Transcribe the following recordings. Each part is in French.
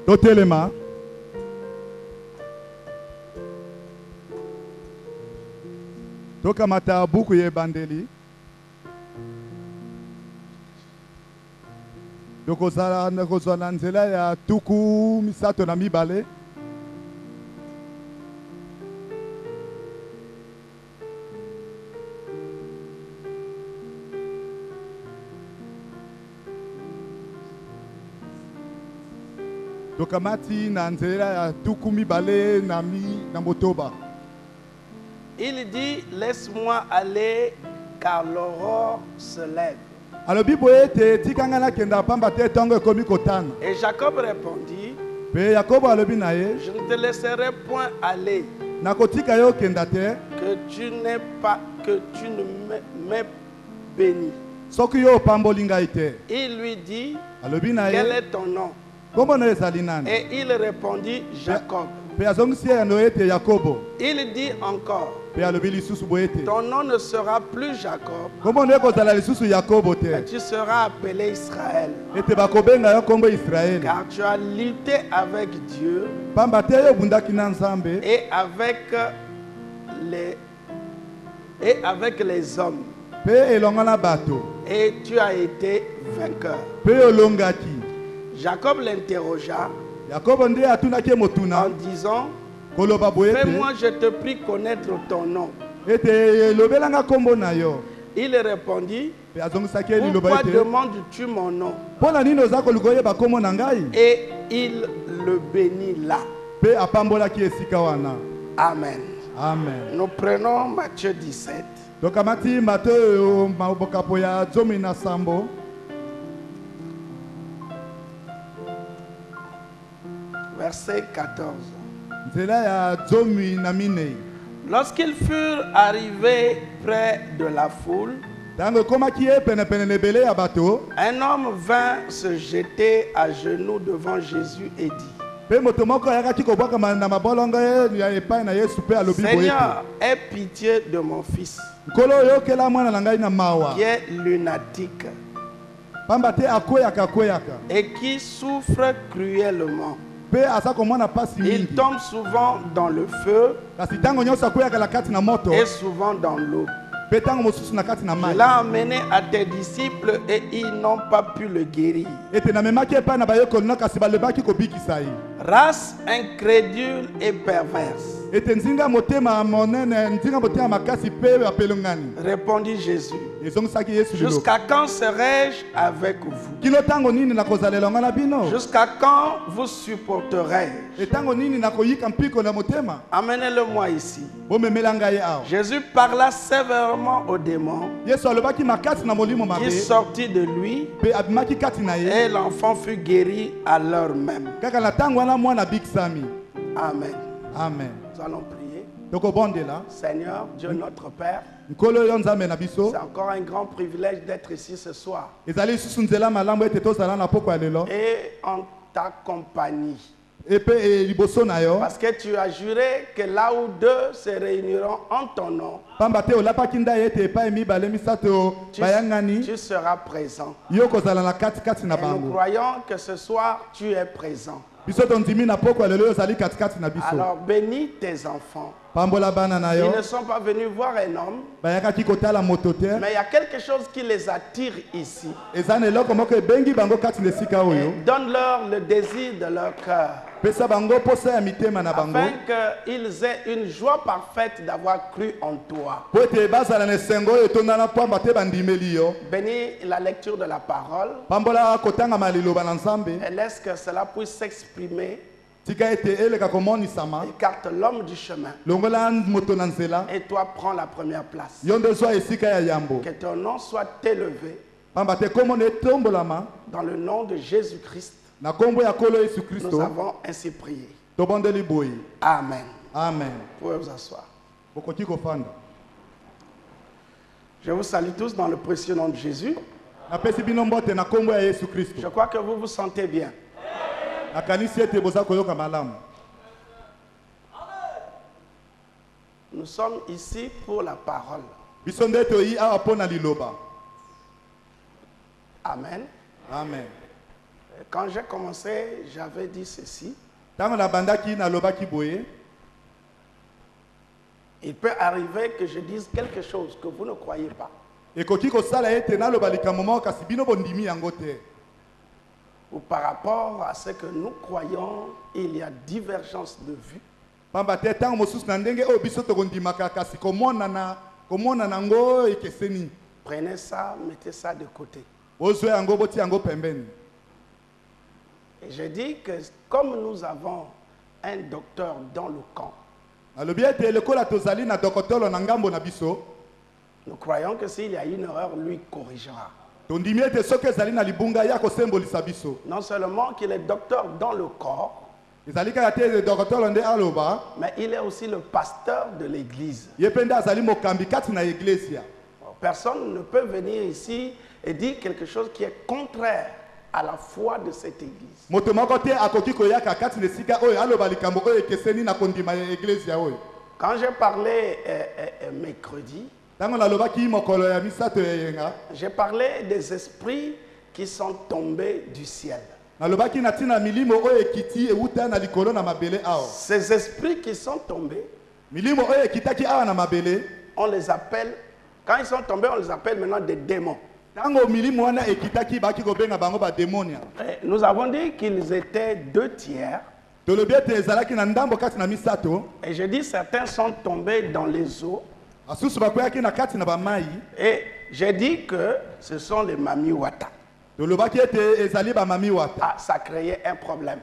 Totelema. Tokamata buku ye bandeli. Dokozala nzela ya tuku misato na mibale. Dokamati na nzela ya tuku mibale na motoba. Il dit, laisse-moi aller car l'aurore se lève. Et Jacob répondit, je ne te laisserai point aller, que tu ne m'aies béni. Il lui dit, quel est ton nom? Et il répondit, Jacob. Il dit encore, ton nom ne sera plus Jacob, mais tu seras appelé Israël, car tu as lutté avec Dieu et avec les hommes, et tu as été vainqueur. Jacob l'interrogea en disant, fais-moi, je te prie, connaître ton nom. Il répondit, pourquoi demandes-tu mon nom? Et il le bénit là. Amen. Amen. Nous prenons Matthieu 17. Verset 14. Lorsqu'ils furent arrivés près de la foule, un homme vint se jeter à genoux devant Jésus et dit, Seigneur, aie pitié de mon fils, qui est lunatique et qui souffre cruellement. Il tombe souvent dans le feu et souvent dans l'eau. Je l'ai emmené à tes disciples et ils n'ont pas pu le guérir. Race incrédule et perverse. Répondit Jésus. Jusqu'à quand serai-je avec vous? Jusqu'à quand vous supporterai-je? Amenez-le-moi ici. Jésus parla sévèrement au démon qui sortit de lui et l'enfant fut guéri à l'heure même. Amen. Amen. Nous allons prier. Seigneur, Dieu notre Père, c'est encore un grand privilège d'être ici ce soir. Et en ta compagnie. Parce que tu as juré que là où deux se réuniront en ton nom, tu seras présent. Et nous croyons que ce soir tu es présent. Alors bénis tes enfants. Ils ne sont pas venus voir un homme, mais il y a quelque chose qui les attire ici. Et donne-leur le désir de leur cœur, afin qu'ils aient une joie parfaite d'avoir cru en toi. Bénis la lecture de la parole et laisse que cela puisse s'exprimer. Écarte l'homme du chemin. Et toi, prends la première place. Que ton nom soit élevé. Dans le nom de Jésus-Christ, nous avons ainsi prié. Amen. Amen. Vous pouvez vous asseoir. Je vous salue tous dans le précieux nom de Jésus. Je crois que vous vous sentez bien. Nous sommes ici pour la parole. Amen. Amen. Quand j'ai commencé, j'avais dit ceci. Il peut arriver que je dise quelque chose que vous ne croyez pas. Ou par rapport à ce que nous croyons, il y a divergence de vues. Prenez ça, mettez ça de côté. Et je dis que comme nous avons un docteur dans le camp, nous croyons que s'il y a une erreur, lui corrigera. Non seulement qu'il est docteur dans le corps, mais il est aussi le pasteur de l'église. Personne ne peut venir ici et dire quelque chose qui est contraire à la foi de cette église. Quand j'ai parlé mercredi, j'ai parlé des esprits qui sont tombés du ciel. Ces esprits qui sont tombés, on les appelle, quand ils sont tombés, on les appelle maintenant des démons. Nous avons dit qu'ils étaient 2 tiers. Et je dis certains sont tombés dans les eaux. Et j'ai dit que ce sont les Mami Wata. Ah, ça créait un problème.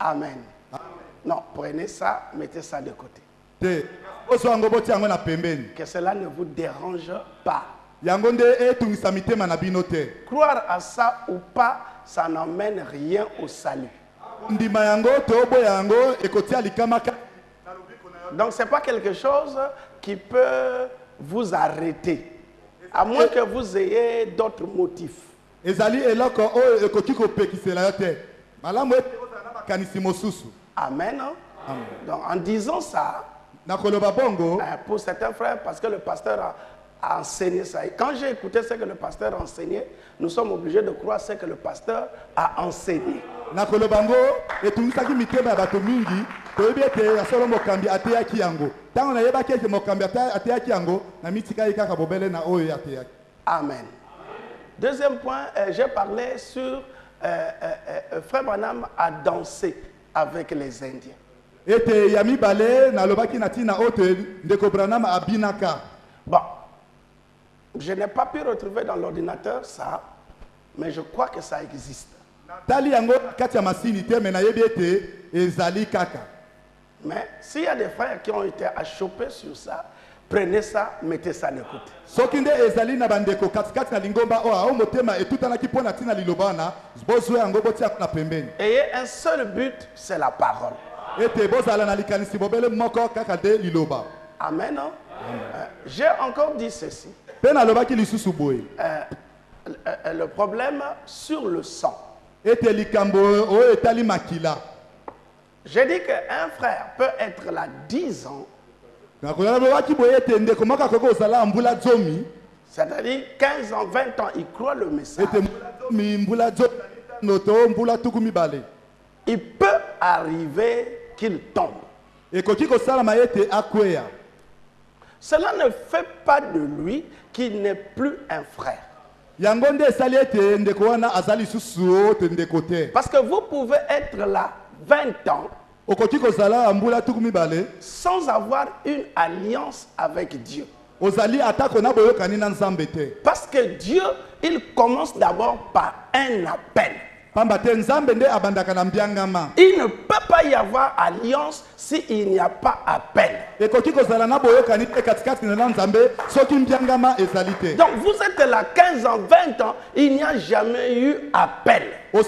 Amen. Non, prenez ça, mettez ça de côté. Que cela ne vous dérange pas. Croire à ça ou pas, ça n'emmène rien au salut. Donc ce n'est pas quelque chose qui peut vous arrêter, à moins que vous ayez d'autres motifs. Amen. Donc en disant ça, pour certains frères, parce que le pasteur a enseigné ça. Et quand j'ai écouté ce que le pasteur a enseigné, nous sommes obligés de croire ce que le pasteur a enseigné. Amen. Deuxième point, j'ai parlé sur Frère Branham a dansé avec les Indiens. Bon, je n'ai pas pu retrouver dans l'ordinateur ça, mais je crois que ça existe. Mais s'il y a des frères qui ont été achoppés sur ça, prenez ça, mettez ça de côté. Ayez un seul but, c'est la parole. Amen. J'ai encore dit ceci. Le problème sur le sang. J'ai dit qu'un frère peut être là 10 ans. C'est-à-dire 15 ans, 20 ans, il croit le message. Il peut arriver qu'il tombe. Cela ne fait pas de lui qu'il n'est plus un frère. Parce que vous pouvez être là 20 ans sans avoir une alliance avec Dieu. Parce que Dieu, il commence d'abord par un appel. Il ne peut pas y avoir alliance s'il n'y a pas appel. Donc vous êtes là 15 ans, 20 ans, il n'y a jamais eu appel. Mais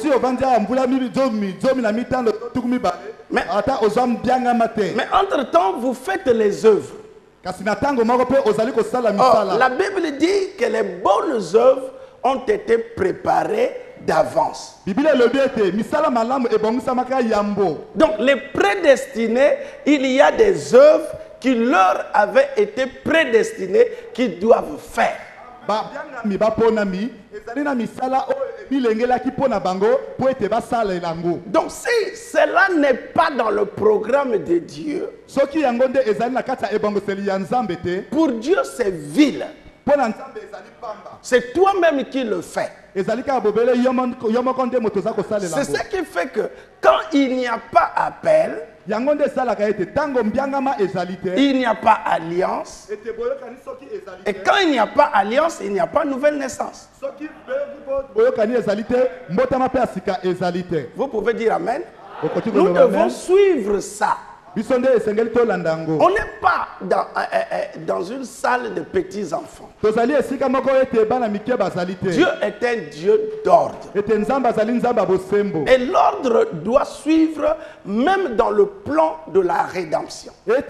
entre-temps, vous faites les œuvres. La Bible dit que les bonnes œuvres ont été préparées d'avance. Donc les prédestinés, il y a des œuvres qui leur avaient été prédestinées qu'ils doivent faire. Donc si cela n'est pas dans le programme de Dieu, pour Dieu c'est vil. C'est toi-même qui le fais. C'est ce qui fait que quand il n'y a pas appel, il n'y a pas alliance. Et quand il n'y a pas alliance, il n'y a pas nouvelle naissance. Vous pouvez dire Amen. Nous devons suivre ça. On n'est pas dans une salle de petits enfants. Dieu est un Dieu d'ordre. Et l'ordre doit suivre même dans le plan de la rédemption. C'est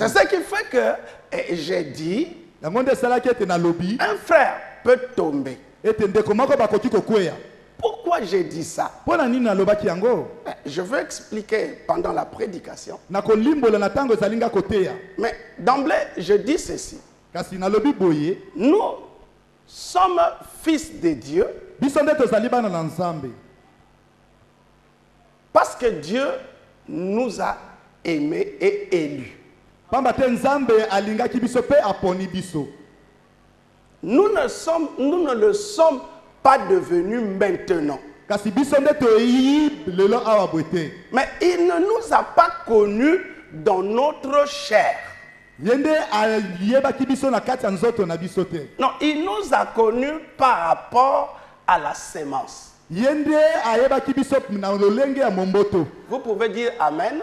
ce qui fait que j'ai dit, un frère peut tomber. Pourquoi j'ai dit ça? Je veux expliquer pendant la prédication. Mais d'emblée, je dis ceci. Nous sommes fils de Dieu parce que Dieu nous a aimés et élus. Nous ne le sommes pas devenu maintenant. Mais il ne nous a pas connus dans notre chair. Non, il nous a connus par rapport à la sémence. Vous pouvez dire Amen.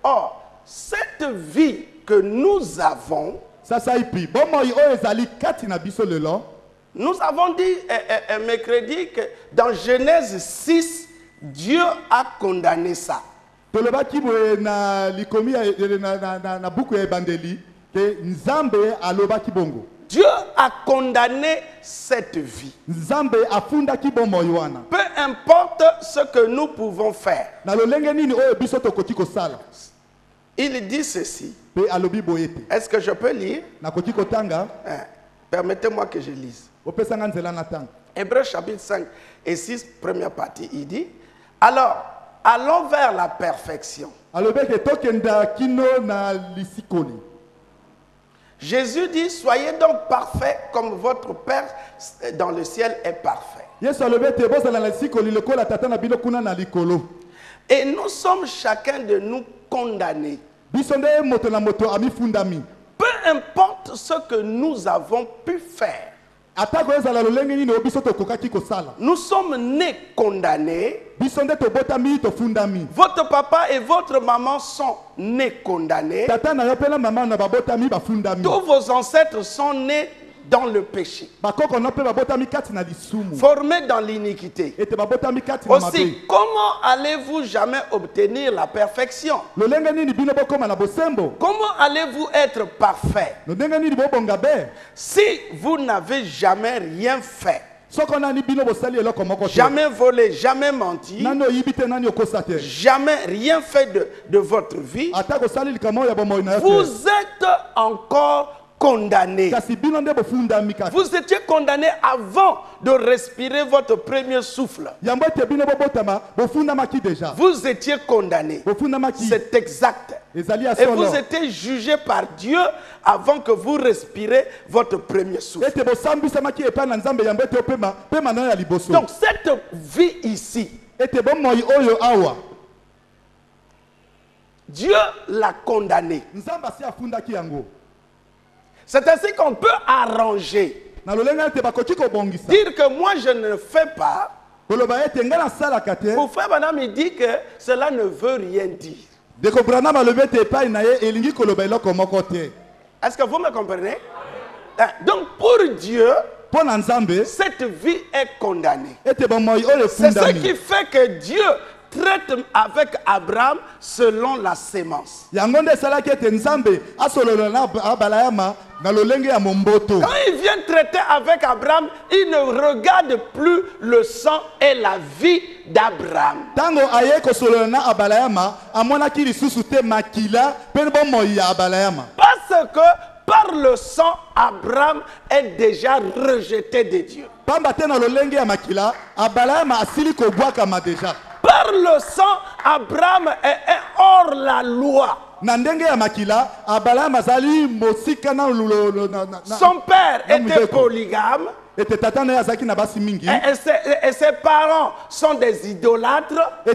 Or, cette vie que nous avons, nous avons dit mercredi que dans Genèse 6, Dieu a condamné ça. Dieu a condamné cette vie. Peu importe ce que nous pouvons faire. Il dit ceci. Est-ce que je peux lire? Permettez-moi que je lise. Hébreux chapitre 5 et 6, première partie, il dit, alors, allons vers la perfection. Jésus dit, soyez donc parfaits comme votre Père dans le ciel est parfait. Et nous sommes chacun de nous condamnés. Peu importe ce que nous avons pu faire. Nous sommes nés condamnés. Votre papa et votre maman sont nés condamnés. Tous vos ancêtres sont nés dans le péché, formés dans l'iniquité. Aussi, comment allez-vous jamais obtenir la perfection? Comment allez-vous être parfait si vous n'avez jamais rien fait? Jamais volé, jamais menti, jamais rien fait de votre vie. Vous êtes encore condamné. Vous étiez condamné avant de respirer votre premier souffle. Vous étiez condamné. C'est exact. Et vous étiez jugé par Dieu avant que vous respirez votre premier souffle. Donc cette vie ici, Dieu l'a condamné. C'est ainsi qu'on peut arranger. Dire que moi je ne fais pas. Pour frère Branham, il dit que cela ne veut rien dire. Est-ce que vous me comprenez? Donc pour Dieu, cette vie est condamnée. C'est ce qui fait que Dieu traite avec Abraham selon la sémence. Quand il vient traiter avec Abraham, il ne regarde plus le sang et la vie d'Abraham. Tango aye kosolona abalayama amonaki lisusu te makila pe bomo ya abalayama. Parce que par le sang, Abraham est déjà rejeté de Dieu. Par le sang, Abraham est hors la loi. Son père était polygame. Et ses parents sont des idolâtres. Et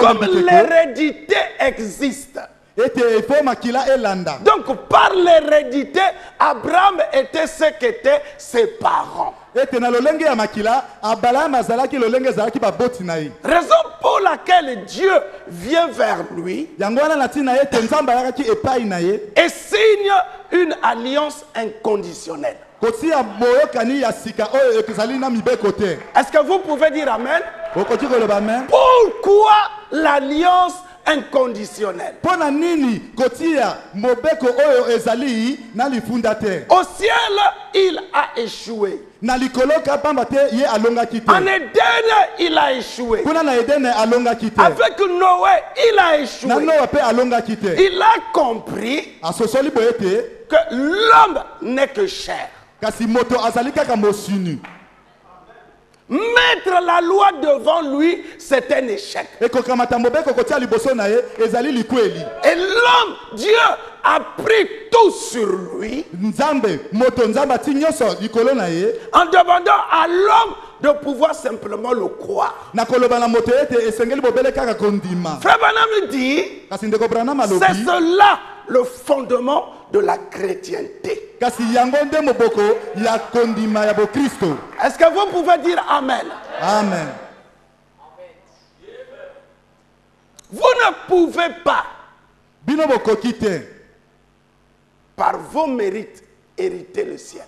comme l'hérédité existe, donc par l'hérédité, Abraham était ce qu'étaient ses parents. Raison pour laquelle Dieu vient vers lui et signe une alliance inconditionnelle. Est-ce que vous pouvez dire Amen? Pourquoi l'alliance inconditionnelle? Au ciel, il a échoué. En Éden, il a échoué. Avec Noé, il a échoué. Il a compris que l'homme n'est que chair. Mettre la loi devant lui, c'est un échec. Et l'homme, Dieu a pris tout sur lui en demandant à l'homme de pouvoir simplement le croire. Frère Branham dit, c'est cela le fondement de la chrétienté. Est-ce que vous pouvez dire Amen? Amen. Vous ne pouvez pas, par vos mérites, hériter le ciel.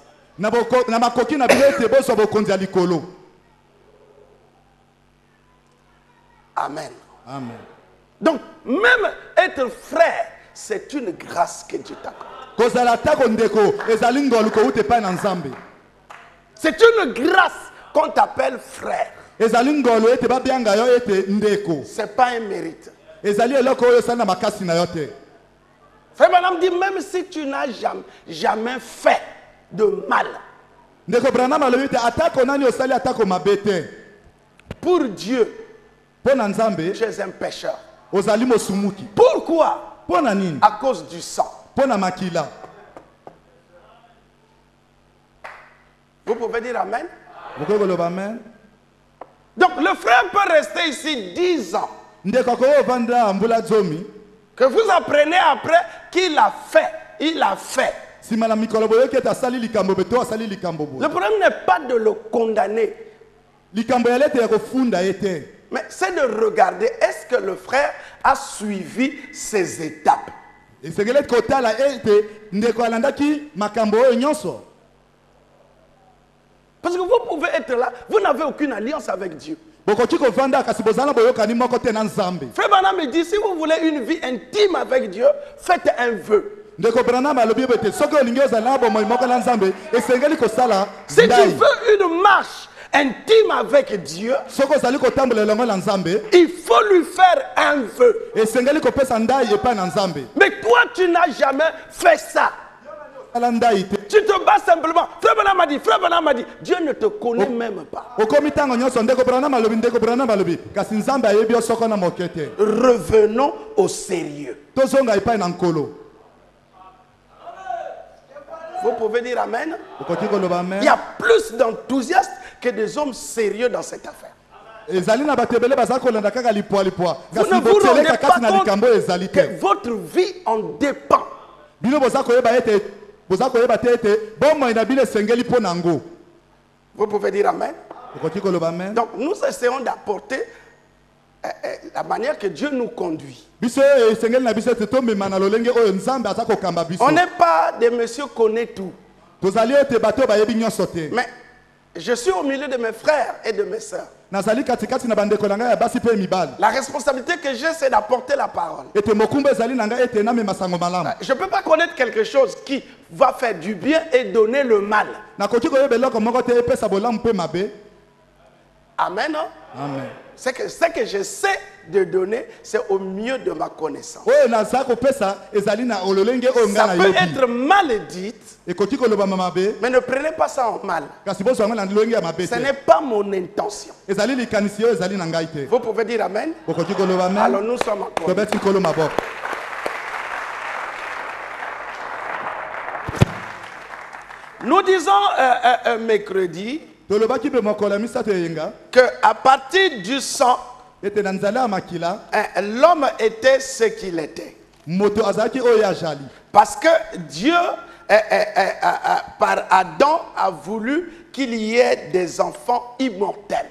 Amen. Amen. Donc, même être frère, c'est une grâce que Dieu t'accorde. C'est une grâce qu'on t'appelle frère. Ce n'est pas un mérite. Frère Branham dit, même si tu n'as jamais fait de mal, pour Dieu, tu es un pécheur. Pourquoi? À cause du sang. Vous pouvez dire Amen? Donc le frère peut rester ici 10 ans. Que vous apprenez après qu'il a fait. Il a fait. Le problème n'est pas de le condamner. Mais c'est de regarder, est-ce que le frère a suivi ses étapes? Parce que vous pouvez être là, vous n'avez aucune alliance avec Dieu. Frère Branham me dit, si vous voulez une vie intime avec Dieu, faites un vœu. Si tu veux une marche intime avec Dieu, il faut lui faire un vœu. Mais toi, tu n'as jamais fait ça. Tu te bats simplement. Frère Branham m'a dit, Dieu ne te connaît même pas. Revenons au sérieux. Vous pouvez dire Amen? Il y a plus d'enthousiastes que des hommes sérieux dans cette affaire. Vous ne vous rendez pas compte que votre vie en dépend. Vous pouvez dire Amen? Donc nous essayons d'apporter la manière que Dieu nous conduit. On n'est pas des messieurs connaît tout. Mais je suis au milieu de mes frères et de mes sœurs. La responsabilité que j'ai, c'est d'apporter la parole. Je ne peux pas connaître quelque chose qui va faire du bien et donner le mal. Amen. Amen. Ce que j'essaie de donner, c'est au mieux de ma connaissance. Ça peut être mal dit, mais ne prenez pas ça en mal. Ce n'est pas mon intention. Vous pouvez dire Amen. Alors nous sommes encore. Nous disons mercredi que à partir du sang, l'homme était ce qu'il était. Parce que Dieu, par Adam, a voulu qu'il y ait des enfants immortels.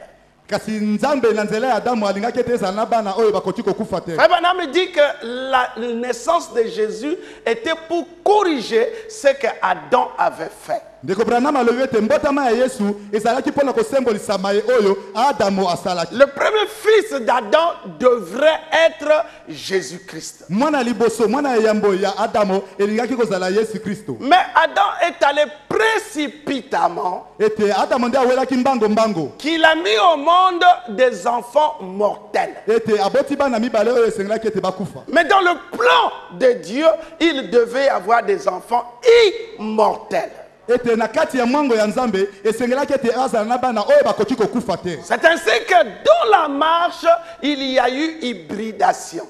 Frère Branham dit que la naissance de Jésus était pour corriger ce que Adam avait fait. Le premier fils d'Adam devrait être Jésus-Christ. Mais Adam est allé précipitamment qu'il a mis au monde des enfants mortels. Mais dans le plan de Dieu, il devait avoir des enfants immortels. C'est ainsi que dans la marche, il y a eu hybridation.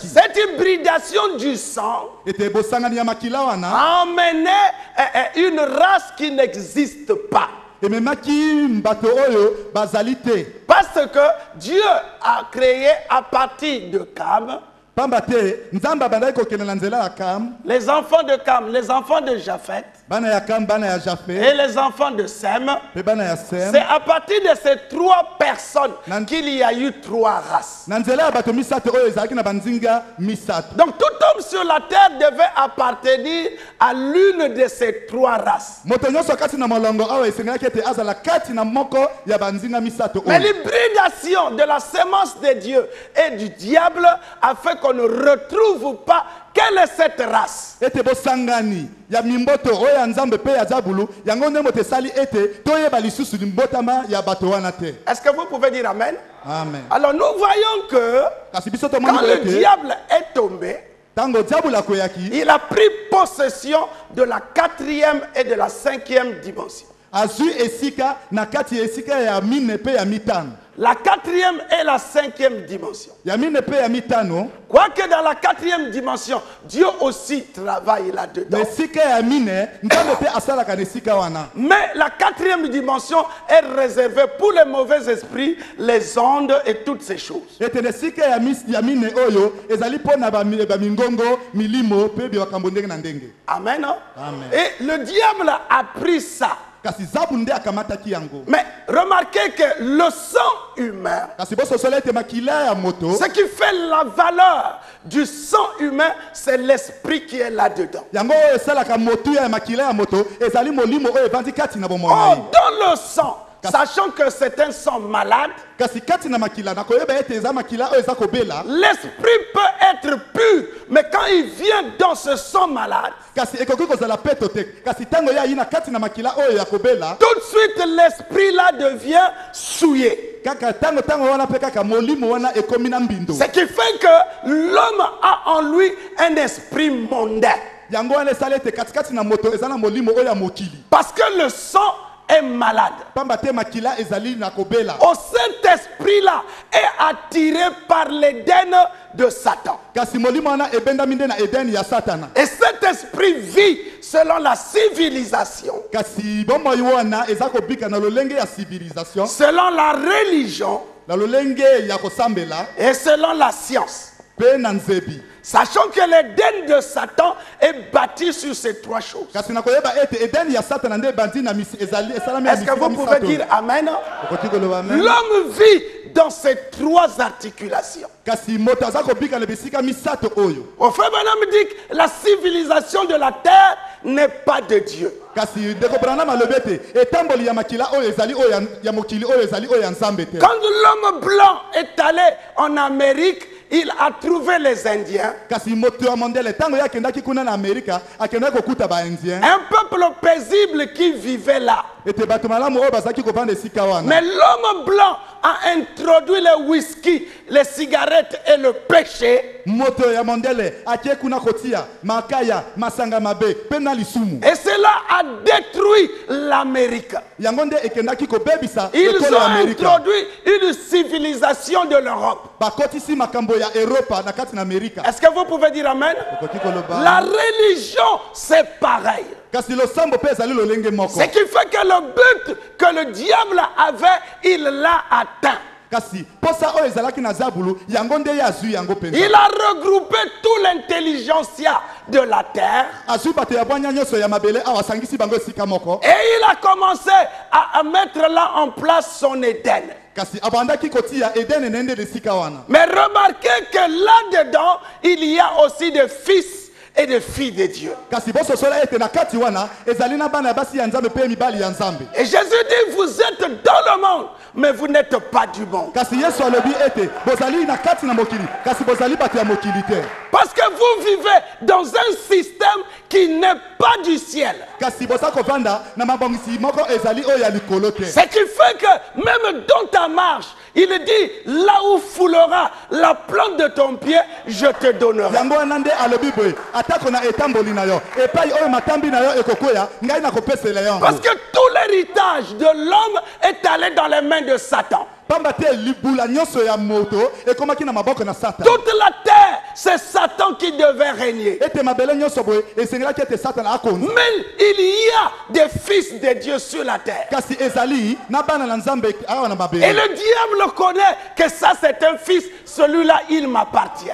Cette hybridation du sang a amené une race qui n'existe pas. Parce que Dieu a créé à partir de Cam les enfants de Cam, les enfants de Japheth et les enfants de Sem. C'est à partir de ces trois personnes qu'il y a eu trois races. Donc tout homme sur la terre devait appartenir à l'une de ces trois races. Mais l'hybridation de la sémence de Dieu et du diable a fait qu'on ne retrouve pas quelle est cette race. Est-ce que vous pouvez dire Amen? Amen. Alors nous voyons que quand le diable est tombé, il a pris possession de la 4e et de la 5e dimension. La 4e et la 5e dimension. Quoique dans la 4e dimension, Dieu aussi travaille là-dedans. Mais la 4e dimension est réservée pour les mauvais esprits, les ondes et toutes ces choses. Amen. Et le diable a pris ça. Mais remarquez que le sang humain, ce qui fait la valeur du sang humain, c'est l'esprit qui est là-dedans. Dans le sang, sachant que c'est un sang malade, l'esprit peut être pur, mais quand il vient dans ce sang malade, tout de suite l'esprit là devient souillé. Ce qui fait que l'homme a en lui un esprit mondain. Parce que le sang est malade. Au Saint-Esprit-là est attiré par l'Éden de Satan. Et cet esprit vit selon la civilisation, selon la religion et selon la science. Sachant que l'Éden de Satan est bâti sur ces trois choses. Est-ce que vous pouvez dire Amen? L'homme vit dans ces trois articulations. Au frère Branham dit que la civilisation de la terre n'est pas de Dieu. Quand l'homme blanc est allé en Amérique, il a trouvé les Indiens. Un peuple paisible qui vivait là. Mais l'homme blanc a introduit le whisky, les cigarettes et le péché. Et cela a détruit l'Amérique. Ils ont introduit une civilisation de l'Europe. Est-ce que vous pouvez dire Amen? La religion, c'est pareil. Ce qui fait que le but que le diable avait, il l'a atteint. Il a regroupé toute l'intelligentsia de la terre. Et il a commencé à mettre là en place son Éden. Mais remarquez que là-dedans, il y a aussi des fils et des filles de Dieu. Et Jésus dit, vous êtes dans le monde, mais vous n'êtes pas du monde. Parce que vous vivez dans un système qui n'est pas du ciel. Ce qui fait que même dans ta marche, il dit, là où foulera la plante de ton pied, je te donnerai. Parce que tout l'héritage de l'homme est allé dans les mains de Satan. Toute la terre, c'est Satan qui devait régner. Mais il y a des fils de Dieu sur la terre. Et le diable connaît que ça c'est un fils, celui-là il m'appartient.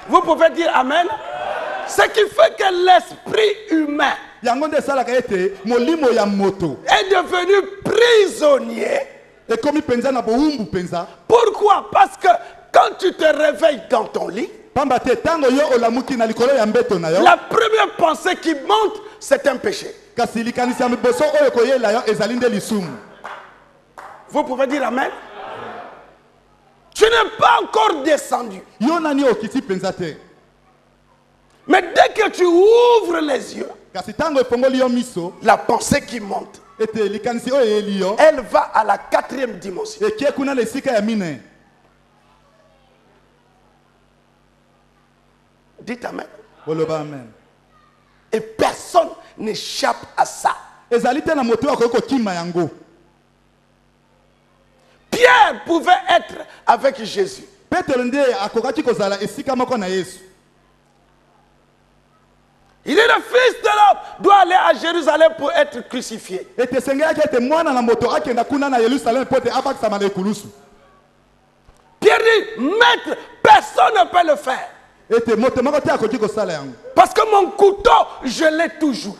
Vous pouvez dire Amen. Ce qui fait que l'esprit humain est devenu prisonnier. Pourquoi? Parce que quand tu te réveilles dans ton lit, la première pensée qui monte, c'est un péché. Vous pouvez dire Amen. Tu n'es pas encore descendu. Mais dès que tu ouvres les yeux, la pensée qui monte, elle va à la 4e dimension. Dites Amen. Et personne n'échappe à ça. Pierre pouvait être avec Jésus. Il est le fils de l'homme, doit aller à Jérusalem pour être crucifié. Pierre dit, maître, personne ne peut le faire. Parce que mon couteau, je l'ai toujours.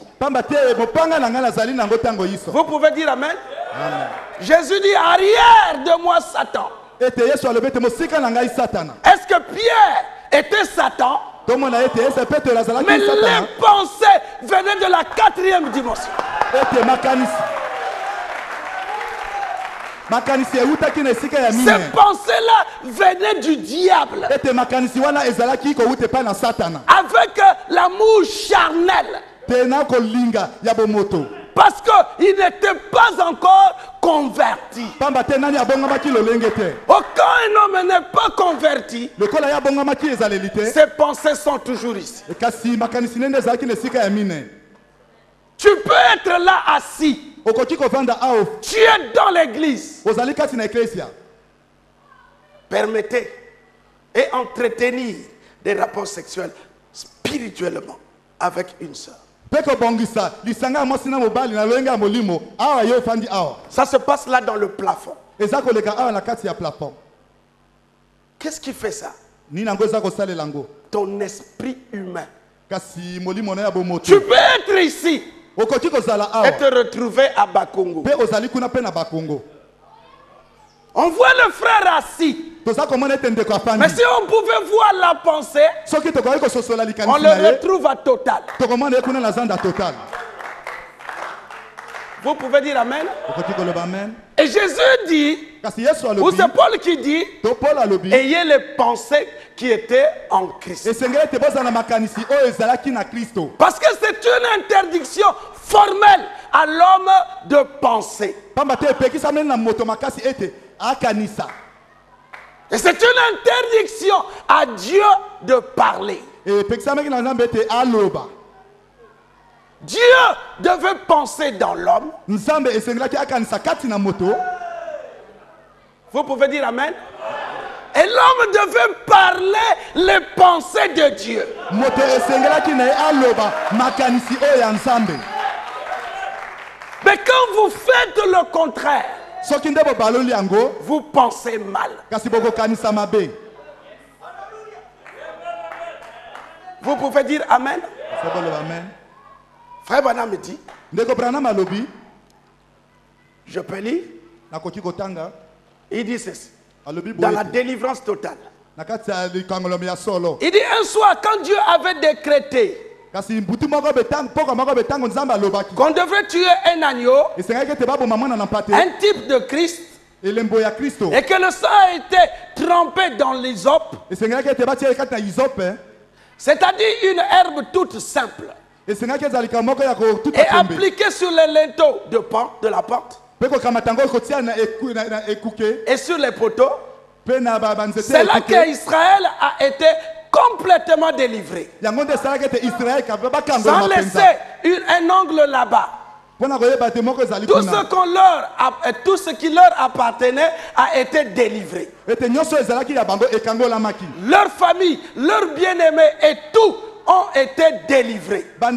Vous pouvez dire Amen. Amen. Jésus dit, arrière de moi Satan. Est-ce que Pierre était Satan? Mais les pensées venaient de la 4e dimension. Ces pensées-là venaient du diable. Avec l'amour charnel. Parce qu'il n'était pas encore converti. Aucun homme n'est pas converti. Ses pensées sont toujours ici. Tu peux être là assis. Tu es dans l'église. Permettez et entretenir des rapports sexuels spirituellement avec une sœur. Ça se passe là dans le plafond. Qu'est-ce qui fait ça? Ton esprit humain. Tu peux être ici et te retrouver à Bakongo. On voit le frère assis. Mais si on pouvait voir la pensée, on le retrouve à Total. Vous pouvez dire Amen. Et Jésus dit, ou c'est Paul qui dit, ayez les pensées qui étaient en Christ. Parce que c'est une interdiction formelle à l'homme de penser. Et c'est une interdiction à Dieu de parler. Dieu devait penser dans l'homme. Vous pouvez dire Amen. Et l'homme devait parler les pensées de Dieu. Mais quand vous faites le contraire, vous pensez mal. Vous pouvez dire Amen. Frère Branham me dit, je peux lire. Il dit ceci, dans la délivrance totale. Il dit un soir, quand Dieu avait décrété qu'on devrait tuer un agneau, un type de Christ, et que le sang a été trempé dans l'hysope, c'est-à-dire une herbe toute simple, et appliqué sur les linteaux de la porte et sur les poteaux. C'est là qu'Israël a été complètement délivré, sans laisser un angle là-bas. Tout ce qui leur appartenait a été délivré. Leur famille, leurs bien-aimés et tout ont été délivrés. Quand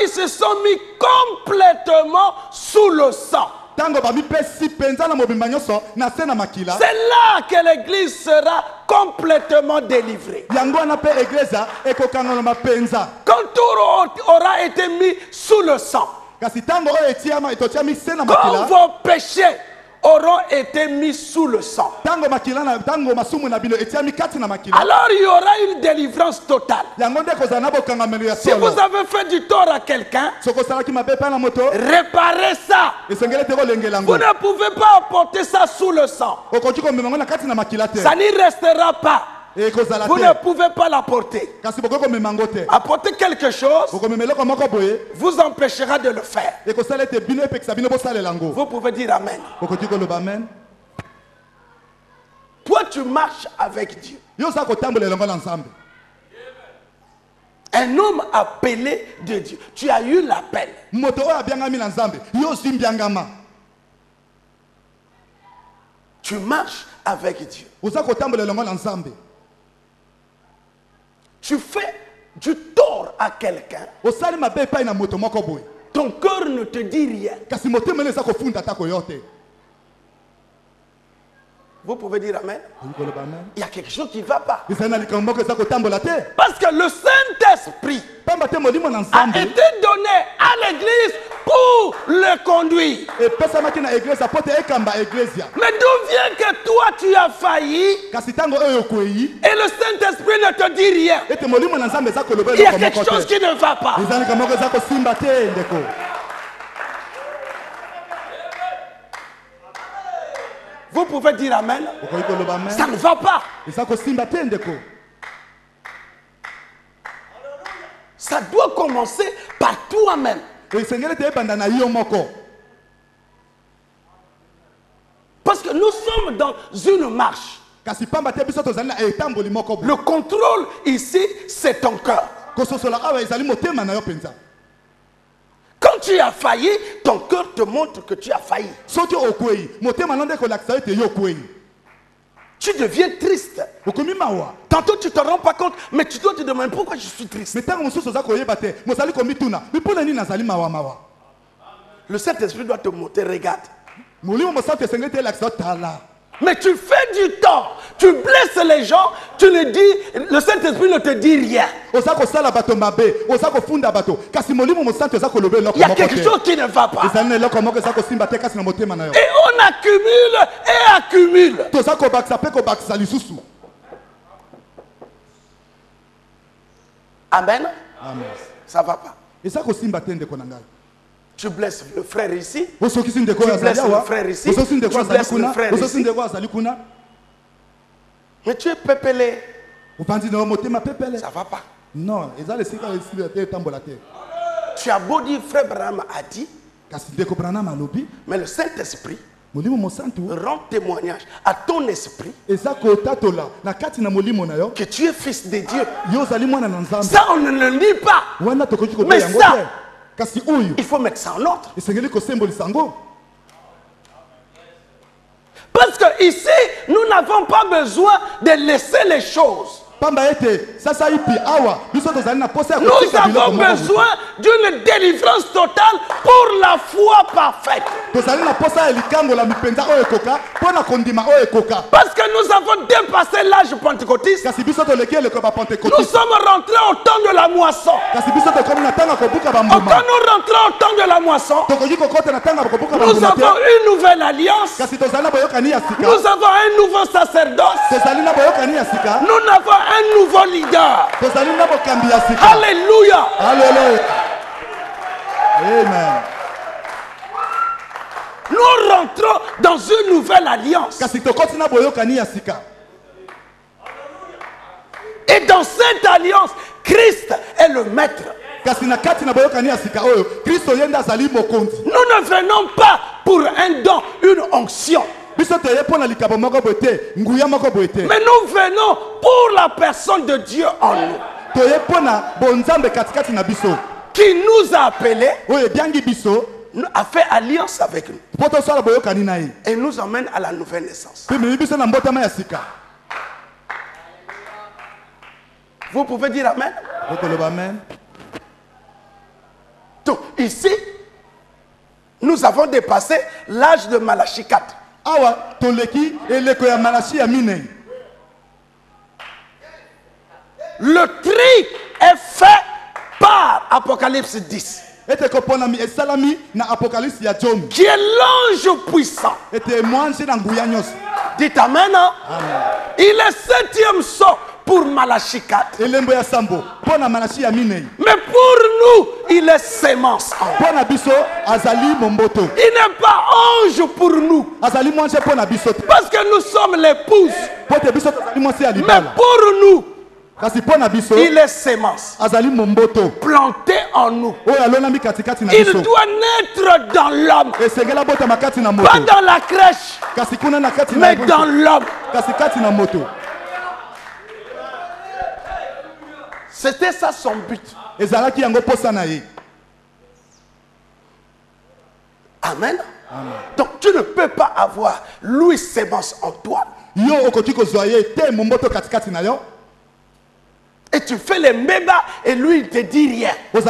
ils se sont mis complètement sous le sang, c'est là que l'église sera complètement délivrée. Quand tout aura été mis sous le sang, quand vos péchés auront été mis sous le sang, alors il y aura une délivrance totale. Si vous avez fait du tort à quelqu'un, réparez ça. Vous ne pouvez pas apporter ça sous le sang, ça n'y restera pas. Vous ne pouvez pas l'apporter. Apporter quelque chose vous empêchera de le faire. Vous pouvez dire Amen. Toi, tu marches avec Dieu. Un homme appelé de Dieu. Tu as eu l'appel. Tu marches avec Dieu. Tu fais du tort à quelqu'un, ton cœur ne te dit rien. Vous pouvez dire Amen. Il y a quelque chose qui ne va pas. Parce que le Saint-Esprit a été donné à l'église pour le conduire. Mais d'où vient que toi tu as failli et le Saint-Esprit ne te dit rien? Il y a quelque chose qui ne va pas. Vous pouvez dire Amen. Ça ne va pas. Ça doit commencer par toi-même. Parce que nous sommes dans une marche. Le contrôle ici, c'est ton cœur. Quand tu as failli, ton cœur te montre que tu as failli. Tu deviens triste. Tantôt tu ne te rends pas compte, mais tu dois te demander pourquoi je suis triste. Le Saint-Esprit doit te montrer, regarde. Mais tu fais du tort, tu blesses les gens, tu le dis, le Saint-Esprit ne te dit rien. Il y a quelque chose qui ne va pas. Et on accumule et accumule. Amen. Amen. Ça ne va pas. Tu blesses le frère ici. Tu blesses le frère ici. Tu blesses le frère ici. Mais tu es pépélé. Ça ne va pas. Non, tu as beau dire frère Branham a dit, mais le Saint-Esprit rend témoignage à ton esprit que tu es fils de Dieu. Ça, on ne le dit pas. Mais ça, il faut mettre ça en ordre. Parce que ici, nous n'avons pas besoin de laisser les choses. Nous avons besoin d'une délivrance totale pour la foi parfaite. Parce que nous avons dépassé l'âge pentecôtiste. Nous sommes rentrés au temps de la moisson. Quand nous rentrons au temps de la moisson, nous avons une nouvelle alliance. Nous avons un nouveau sacerdoce. Nous n'avons un nouveau leader. Alléluia. Alléluia. Amen. Nous rentrons dans une nouvelle alliance. Et dans cette alliance, Christ est le maître. Nous ne venons pas pour un don, une onction. Mais nous venons pour la personne de Dieu en nous, qui nous a appelés, a fait alliance avec nous et nous emmène à la nouvelle naissance. Vous pouvez dire Amen? Donc ici, nous avons dépassé l'âge de Malachie 4. Le tri est fait par Apocalypse 10, qui est l'ange puissant. Dites Amen, hein? Amen. Il est 7e saut pour Malachie 4. Mais pour nous, il est sémence. Il n'est pas ange pour nous. Parce que nous sommes l'épouse. Mais pour nous, il est sémence. Planté en nous. Il doit naître dans l'homme. Pas dans la crèche, mais dans l'homme. C'était ça son but. Amen. Amen. Donc tu ne peux pas avoir Louis Sémence en toi. Et tu fais les mébats et lui il te dit rien. C'est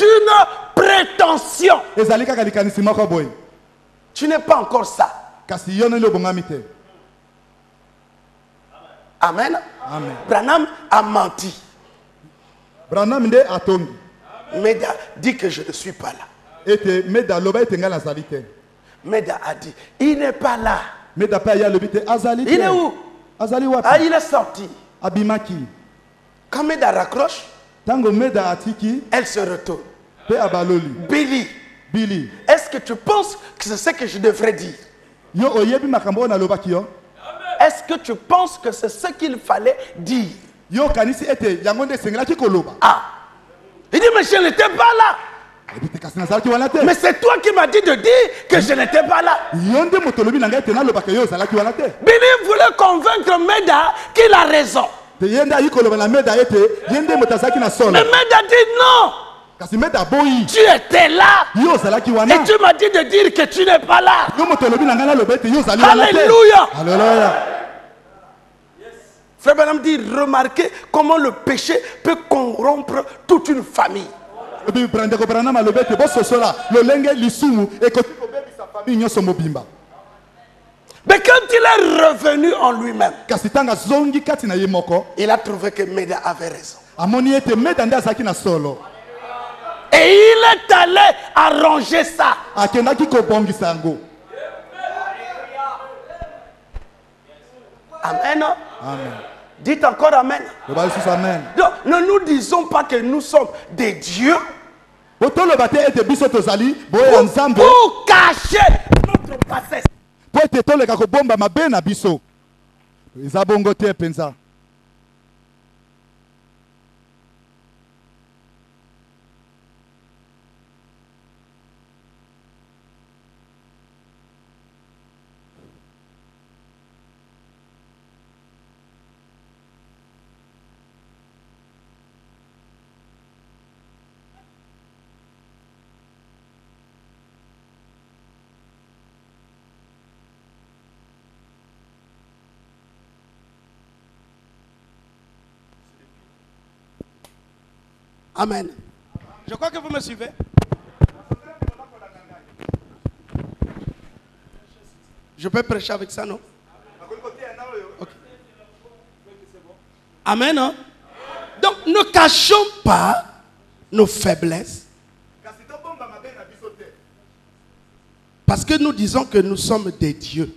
une prétention. Tu n'es pas encore ça. Amen. Amen. Branham a menti. Meda dit que je ne suis pas là. Meda a dit, il n'est pas là. Il est où? Ah, il est sorti. Quand Meda raccroche, elle se retourne. Billy, est-ce que tu penses que c'est ce que je devrais dire? Est-ce que tu penses que c'est ce qu'il fallait dire? Ah, il dit, mais je n'étais pas là. Mais c'est toi qui m'as dit de dire que je n'étais pas là. Billy voulait convaincre Meda qu'il a raison. Mais Meda dit non. Tu étais là. Et tu m'as dit de dire que tu n'es pas là. Alléluia. Alléluia. Frère Branham dit, remarquez comment le péché peut corrompre toute une famille. Mais quand il est revenu en lui-même, il a trouvé que Meda avait raison. Et il est allé arranger ça. Amen. Amen. Dites encore Amen. Amen. Donc, ne nous disons pas que nous sommes des dieux pour cacher notre bassesse. Amen. Je crois que vous me suivez. Je peux prêcher avec ça, non? Okay. Amen. Hein? Donc, ne cachons pas nos faiblesses. Parce que nous disons que nous sommes des dieux.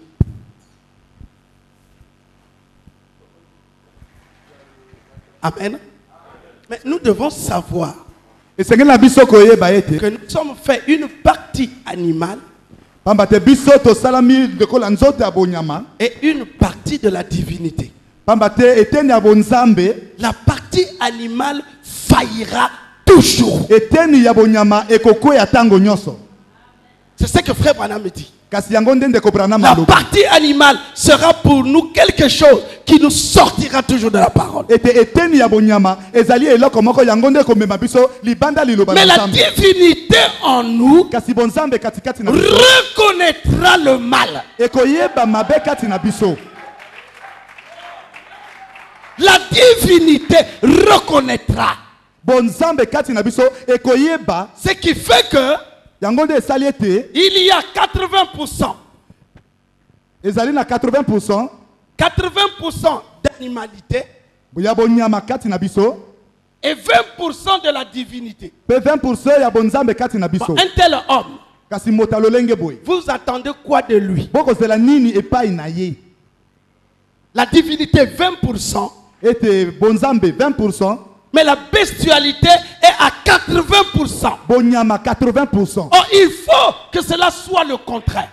Amen. Mais nous devons savoir que nous sommes fait une partie animale et une partie de la divinité. La partie animale faillira toujours. C'est ce que Frère Branham me dit. La partie animale sera pour nous quelque chose qui nous sortira toujours de la parole. Mais la divinité en nous reconnaîtra le mal. La divinité reconnaîtra. Ce qui fait que il y a 80%. 80% d'animalité et 20% de la divinité. Un tel homme, vous attendez quoi de lui? La divinité 20%. Mais la bestialité est à 80%. Oh, il faut que cela soit le contraire.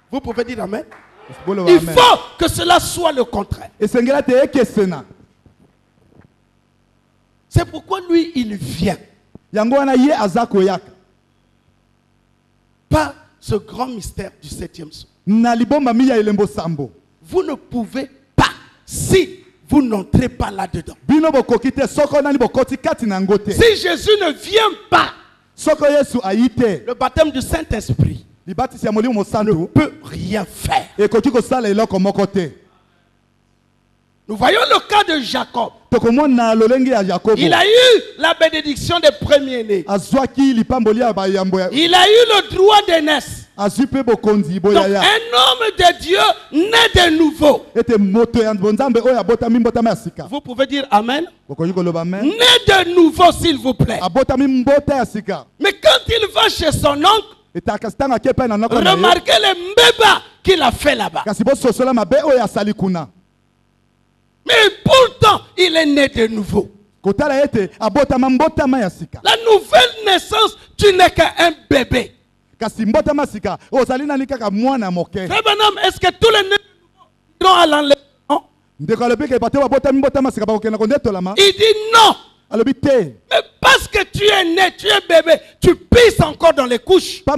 Vous pouvez dire Amen? Il faut que cela soit le contraire. C'est pourquoi lui, il vient. Par ce grand mystère du 7e son. Vous ne pouvez pas, si vous n'entrez pas là-dedans. Si Jésus ne vient pas, le baptême du Saint-Esprit ne peut rien faire. Nous voyons le cas de Jacob. Il a eu la bénédiction des premiers-nés. Il a eu le droit d'aînesse. Donc un homme de Dieu naît de nouveau. Vous pouvez dire Amen. Naît de nouveau, s'il vous plaît. Mais quand il va chez son oncle, remarquez les mbébas qu'il a fait là-bas. Mais pourtant, il est né de nouveau. La nouvelle naissance, tu n'es qu'un bébé. Frère Branham, est-ce que tous les nés iront à l'enlèvement? Il dit non. Mais parce que tu es né, tu es bébé, tu pisses encore dans les couches. Tu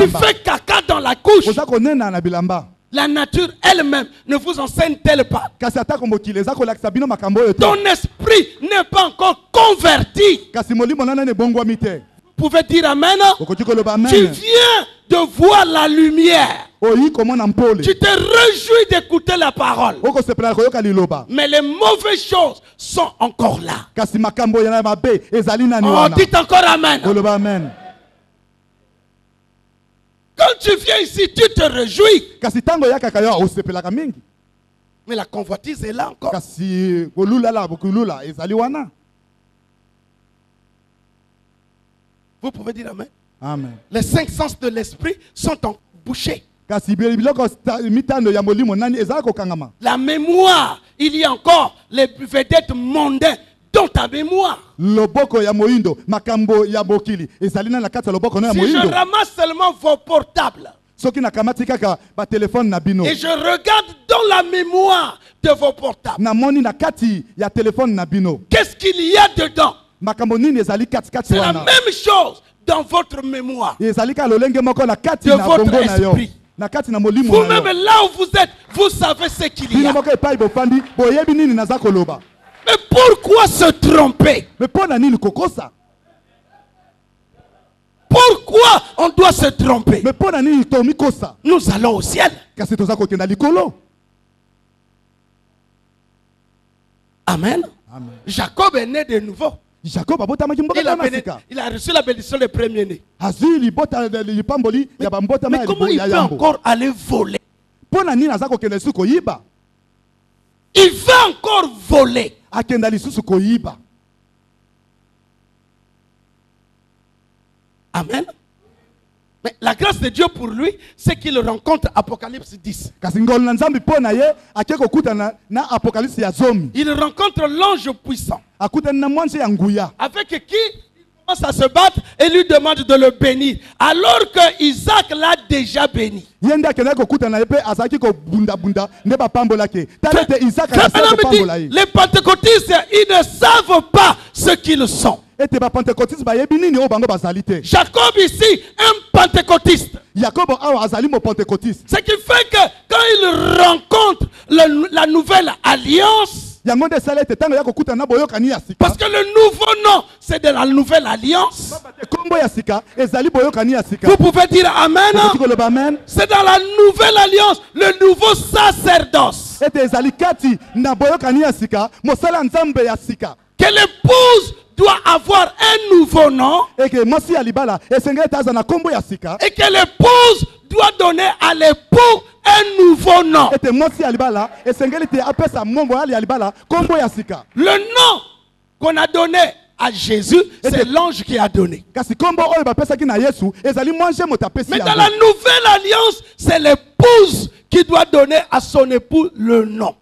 fais caca dans la couche. La nature elle-même ne vous enseigne-t-elle pas? Ton esprit n'est pas encore converti. Vous pouvez dire Amen. Tu viens de voir la lumière. Tu te réjouis d'écouter la parole. Mais les mauvaises choses sont encore là. Oh, dites encore Amen. Quand tu viens ici, tu te réjouis. Mais la convoitise est là encore. Vous pouvez dire Amen. Amen. Les 5 sens de l'esprit sont bouchés. La mémoire, il y a encore les vedettes mondaines dans ta mémoire. Si je ramasse seulement vos portables et je regarde dans la mémoire de vos portables, qu'est-ce qu'il y a dedans? C'est la même chose dans votre mémoire, de votre esprit. Vous-même là où vous êtes, vous savez ce qu'il y a. Mais pourquoi se tromper? Pourquoi on doit se tromper? Nous allons au ciel. Amen. Amen. Jacob est né de nouveau. Il a reçu la bénédiction des premiers-nés. Mais comment il peut encore aller voler? Il va encore voler. Amen. Mais la grâce de Dieu pour lui, c'est qu'il rencontre Apocalypse 10. Il rencontre l'ange puissant, avec qui il commence à se battre et lui demande de le bénir, alors que Isaac l'a déjà béni. Les pentecôtistes, ils ne savent pas ce qu'ils sont. Jacob ici, un pentecôtiste. Ce qui fait que quand il rencontre la nouvelle alliance, parce que le nouveau nom, c'est de la nouvelle alliance. Vous pouvez dire Amen. C'est dans la nouvelle alliance, le nouveau sacerdoce. Que l'épouse doit avoir un nouveau nom, et que l'épouse doit donner à l'époux un nouveau nom. Le nom qu'on a donné à Jésus, c'est l'ange qui a donné. Mais dans la nouvelle alliance, c'est l'épouse qui doit donner à son époux le nom.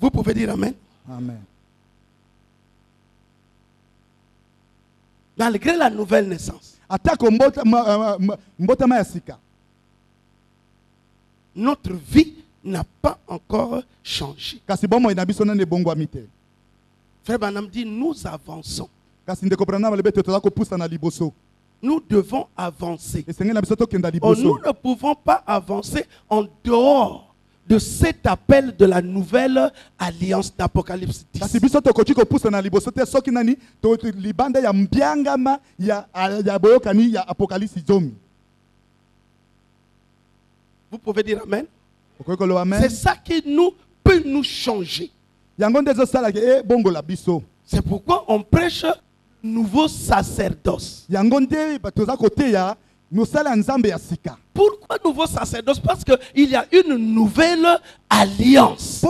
Vous pouvez dire Amen. Amen. Malgré la nouvelle naissance, notre vie n'a pas encore changé. Frère Branham dit nous avançons. Nous devons avancer. Oh, nous ne pouvons pas avancer en dehors de cet appel de la nouvelle alliance d'Apocalypse 10. Vous pouvez dire Amen. C'est ça qui peut nous changer. C'est pourquoi on prêche nouveau sacerdoce. Pourquoi nouveau sacerdoce? Parce qu'il y a une nouvelle alliance. Ce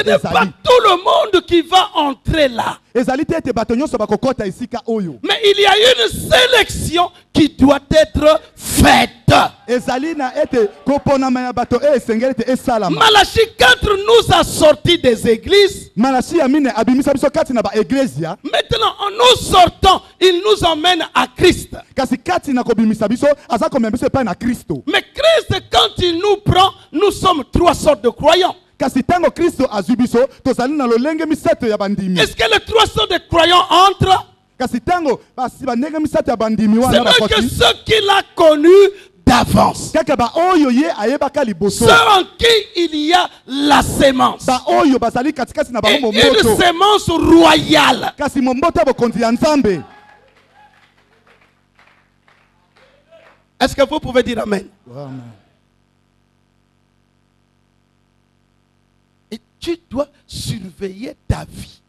n'est pas tout le monde qui va entrer là. Mais il y a une sélection qui doit être faite. Malachie 4 nous a sortis des églises. Maintenant, en nous sortant, il nous emmène à Christ. Mais Christ, quand il nous prend, nous sommes 3 sortes de croyants. Est-ce que les 3 sortes de croyants entrent? C'est que ceux qu'il a connus d'avance, ceux en qui il y a la sémence, et une sémence royale. Est-ce que vous pouvez dire Amen? Amen. Et tu dois surveiller ta vie.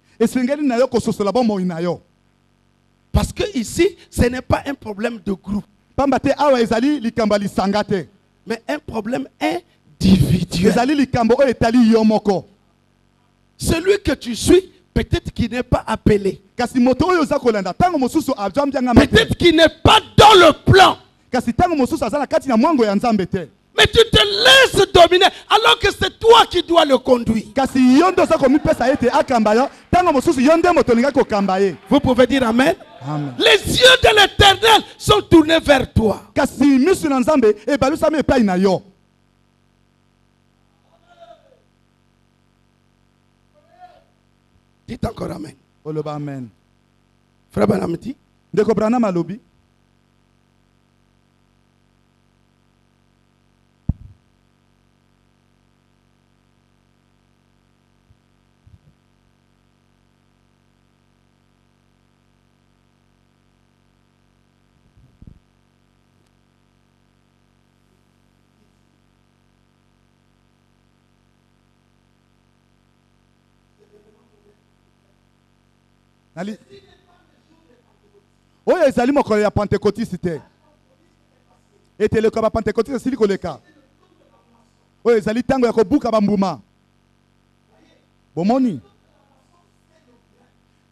Parce que ici, ce n'est pas un problème de groupe, mais un problème individuel. Celui que tu suis, peut-être qu'il n'est pas appelé. Peut-être qu'il n'est pas dans le plan. Mais tu te laisses dominer alors que c'est toi qui dois le conduire. Vous pouvez dire amen. Amen. Les yeux de l'Éternel sont tournés vers toi. Dites encore amen. Amen. Frère Branham dit. Ndeko Branham alobi. Oyo ezali mokolo ya Pentecôtiste te. Ete le koba Pentecôtiste sili koleka. Oyo ezali tango ya kobuka bambuma. Bomoni.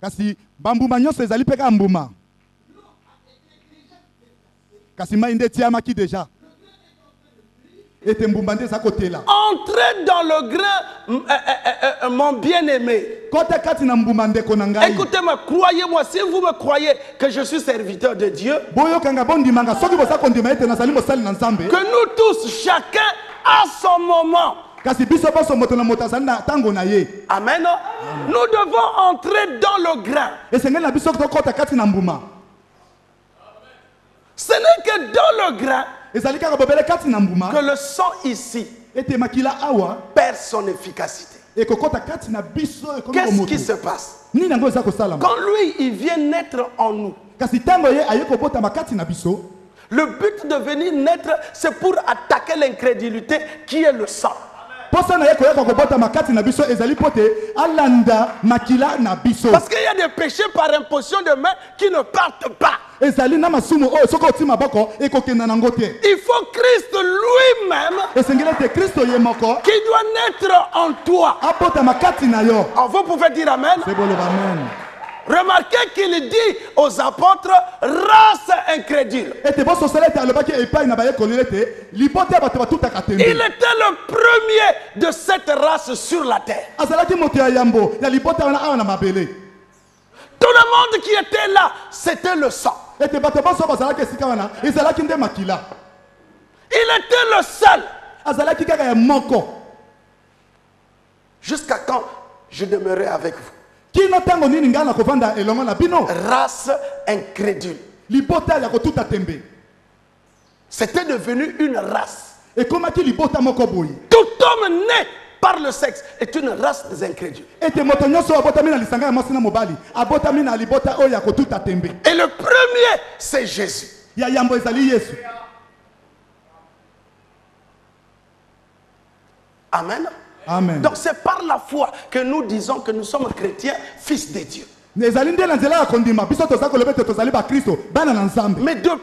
Kasi bambuma nyonso ezali peka mbuma. Kasi mai nde tiamaki déjà. Entrez dans le grain, mon bien-aimé. Écoutez-moi, croyez-moi, si vous me croyez que je suis serviteur de Dieu, que nous tous, chacun à son moment. Amen. Nous devons entrer dans le grain. Ce n'est que dans le grain que le sang ici perd son efficacité. Qu'est-ce qui se passe? Quand lui, il vient naître en nous, le but de venir naître, c'est pour attaquer l'incrédulité qui est le sang. Parce qu'il y a des péchés par imposition de main qui ne partent pas. Il faut Christ lui-même qui doit naître en toi. Alors vous pouvez dire amen. Remarquez qu'il dit aux apôtres, race incrédule. Il était le premier de cette race sur la terre. Tout le monde qui était là, c'était le sang. Il était le seul. Jusqu'à quand je demeurai avec vous. Race incrédule. C'était devenu une race. Tout homme né par le sexe est une race des incrédules. Et le premier, c'est Jésus. Amen. Amen. Donc c'est par la foi que nous disons que nous sommes chrétiens, fils de Dieu. Mais de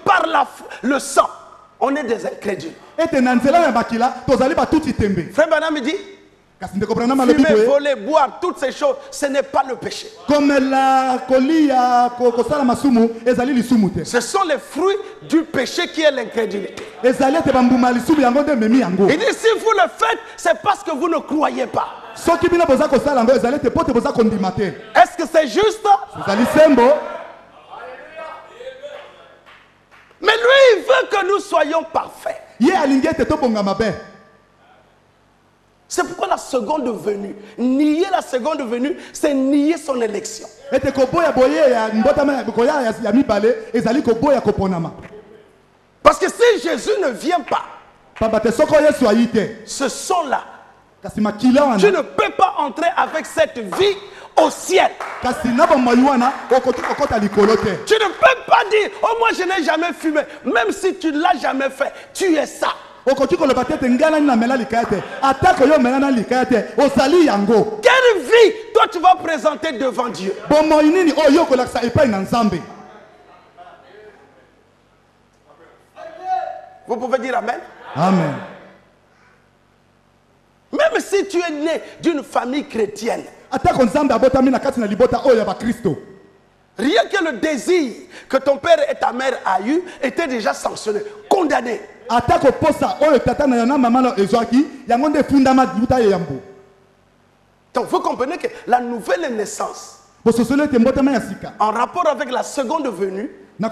par le sang, on est des incrédules. Frère Branham dit, fumer, voler, boire, toutes ces choses, ce n'est pas le péché. Ce sont les fruits du péché qui est l'incrédulité. Il dit, si vous le faites, c'est parce que vous ne croyez pas. Est-ce que c'est juste? Mais lui, il veut que nous soyons parfaits. C'est pourquoi la seconde venue, nier la seconde venue, c'est nier son élection. Parce que si Jésus ne vient pas, ce sang-là, tu ne peux pas entrer avec cette vie au ciel. Tu ne peux pas dire, oh moi je n'ai jamais fumé. Même si tu ne l'as jamais fait, tu es ça. Quelle vie toi tu vas présenter devant Dieu? Vous pouvez dire amen. Amen. si tu es né d'une famille chrétienne, rien que le désir que ton père et ta mère a eu était déjà sanctionné, condamné. Donc vous comprenez que la nouvelle naissance, en rapport avec la seconde venue, qu'un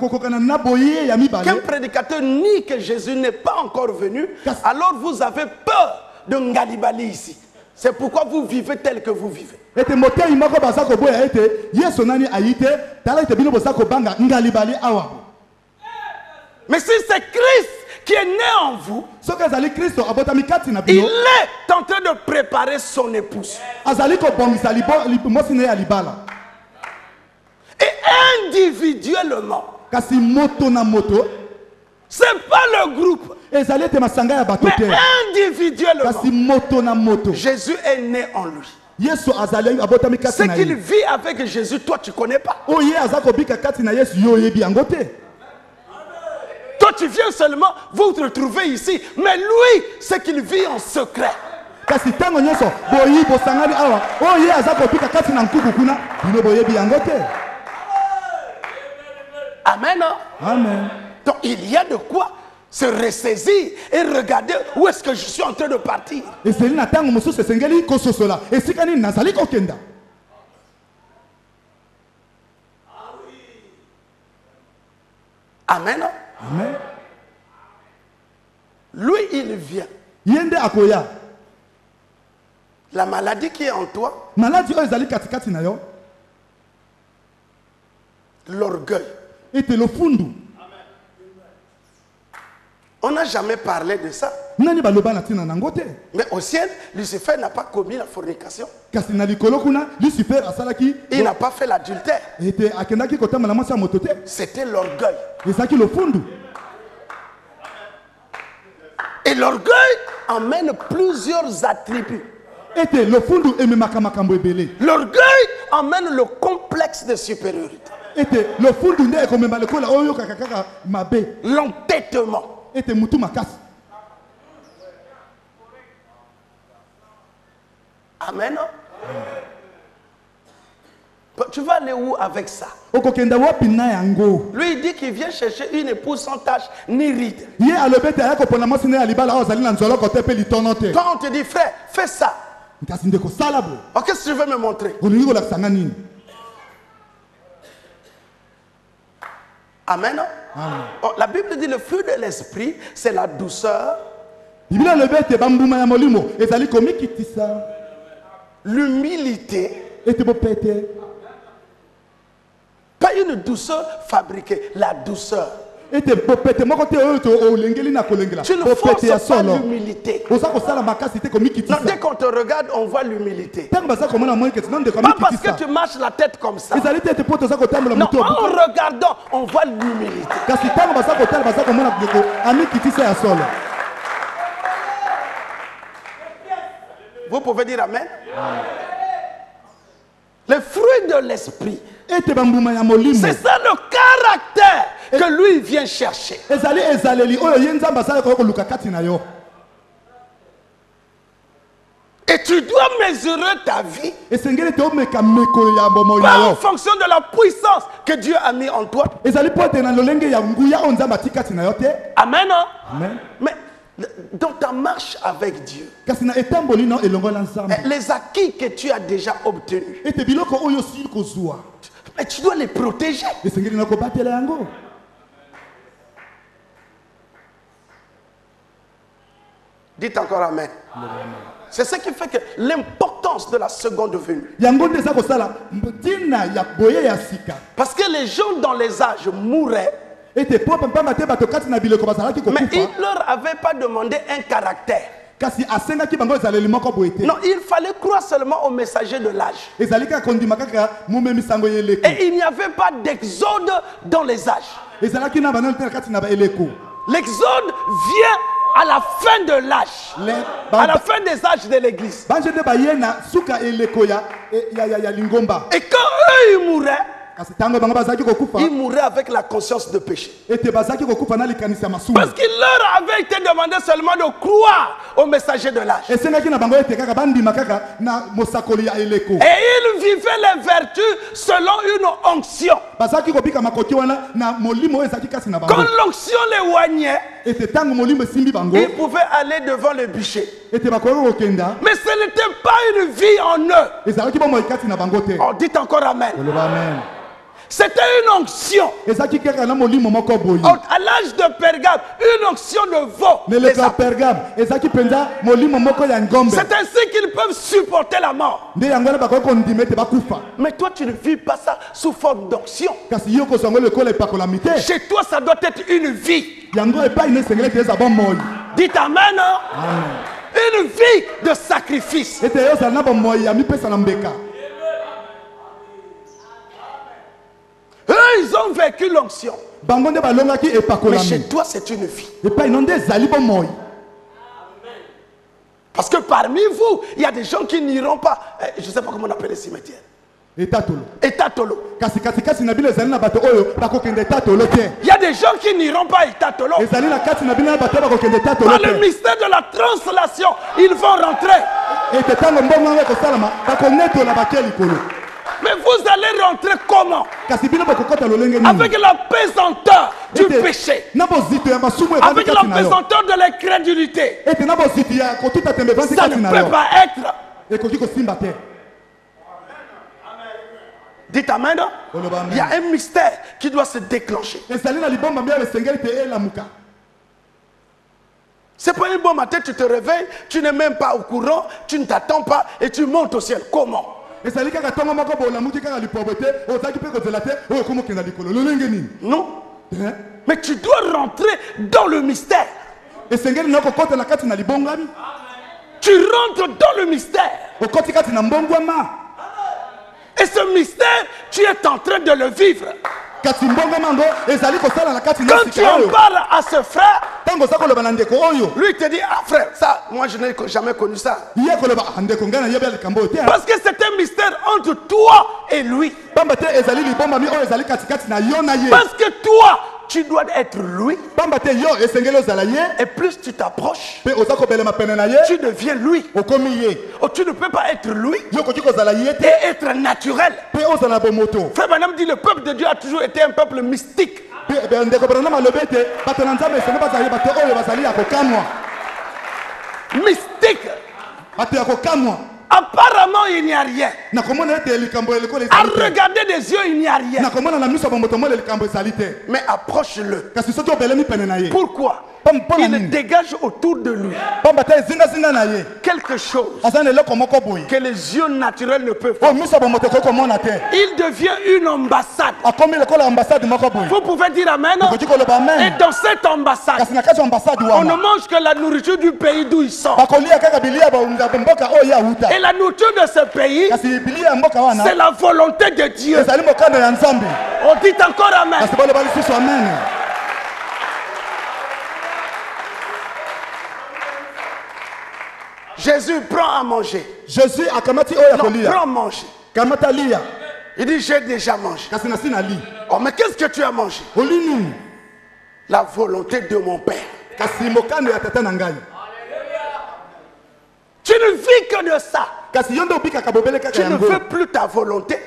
prédicateur nie que Jésus n'est pas encore venu, alors vous avez peur de Ngalibali ici. C'est pourquoi vous vivez tel que vous vivez. Mais si c'est Christ qui est né en vous, il est en train de préparer son épouse. Et individuellement, c'est pas le groupe, mais individuellement, Jésus est né en lui. Ce qu'il vit avec Jésus, toi tu ne connais pas. Toi tu viens seulement, vous te retrouvez ici, mais lui, ce qu'il vit en secret. Amen. Amen. Donc il y a de quoi se ressaisir et regarder où est-ce que je suis en train de partir. Amen. Amen. Lui, il vient. La maladie qui est en toi, l'orgueil. On n'a jamais parlé de ça. Mais au ciel, Lucifer n'a pas commis la fornication. Il n'a pas fait l'adultère. C'était l'orgueil. Et l'orgueil emmène plusieurs attributs. L'orgueil emmène le complexe de supériorité. L'entêtement. Amen. Tu vas aller où avec ça? Lui, il dit qu'il vient chercher une épouse sans tache ni ride. Quand on te dit, frère, fais ça. Oh, qu'est-ce que tu veux me montrer? Amen. Oh, la Bible dit le fruit de l'esprit, c'est la douceur, l'humilité, pas une douceur fabriquée, la douceur. Tu ne forces pas l'humilité. Non, dès qu'on te regarde, on voit l'humilité. Pas parce que tu marches la tête comme ça. Non, en regardant, on voit l'humilité. Vous pouvez dire amen? Le fruit de l'esprit, c'est ça le caractère que lui vient chercher. Et tu dois mesurer ta vie pas en fonction de la puissance que Dieu a mis en toi. Amen. Amen. Mais dans ta marche avec Dieu, les acquis que tu as déjà obtenus, mais tu dois les protéger. Dites encore amen. C'est ce qui fait que l'importance de la seconde venue. Parce que les gens dans les âges mouraient, mais il ne leur avait pas demandé un caractère. Non, il fallait croire seulement au messager de l'âge. Et il n'y avait pas d'exode dans les âges. L'exode vient à la fin de l'âge, à la fin des âges de l'église. Et quand eux ils mouraient, ils mouraient avec la conscience de péché. Parce qu'il leur avait été demandé seulement de croire au messager de l'âge. Et il vivait les vertus selon une onction. Quand l'onction l'éloignait, il pouvait aller devant le bûcher. Mais ce n'était pas une vie en eux. Oh, dites encore amen. C'était une onction. À l'âge de Pergame, une onction de veau. C'est ainsi qu'ils peuvent supporter la mort. Mais toi, tu ne vis pas ça sous forme d'onction. Chez toi, ça doit être une vie. Dites amen. Une vie de sacrifice. Eux, ils ont vécu l'onction. Mais chez toi, c'est une vie. Parce que parmi vous, il y a des gens qui n'iront pas. Je ne sais pas comment on appelle les cimetières. Étatolo. Il y a des gens qui n'iront pas à Étatolo. Dans le mystère de la translation, ils vont rentrer. Mais vous allez rentrer comment? Avec la pesanteur du péché. Avec la pesanteur de l'incrédulité. Ça ne peut pas être. Dites amen. Il y a un mystère qui doit se déclencher. C'est pas une bonne matin, tu te réveilles, tu n'es même pas au courant, tu ne t'attends pas et tu montes au ciel. Comment? Non. Mais tu dois rentrer dans le mystère. Tu rentres dans le mystère. Et ce mystère, tu es en train de le vivre. Quand tu en parles à ce frère, lui il te dit, ah frère, ça, moi je n'ai jamais connu ça. Parce que c'est un mystère entre toi et lui. Parce que toi, tu dois être lui. Et plus tu t'approches, tu deviens lui. Oh, tu ne peux pas être lui et être naturel. Frère Branham dit, le peuple de Dieu a toujours été un peuple mystique. Mystique. Apparemment, il n'y a rien. À regarder des yeux, il n'y a rien. Mais approche-le. Pourquoi? Il dégage autour de lui quelque chose que les yeux naturels ne peuvent pas. Il devient une ambassade. Vous pouvez dire amen. Et dans cette ambassade, on ne mange que la nourriture du pays d'où il sort. Et la nourriture de ce pays, c'est la volonté de Dieu. On dit encore amen. Jésus prend à manger. Prends à manger. Il dit, j'ai déjà mangé. Oh, mais qu'est-ce que tu as mangé? La volonté de mon Père. Tu ne vis que de ça. Tu ne veux plus ta volonté,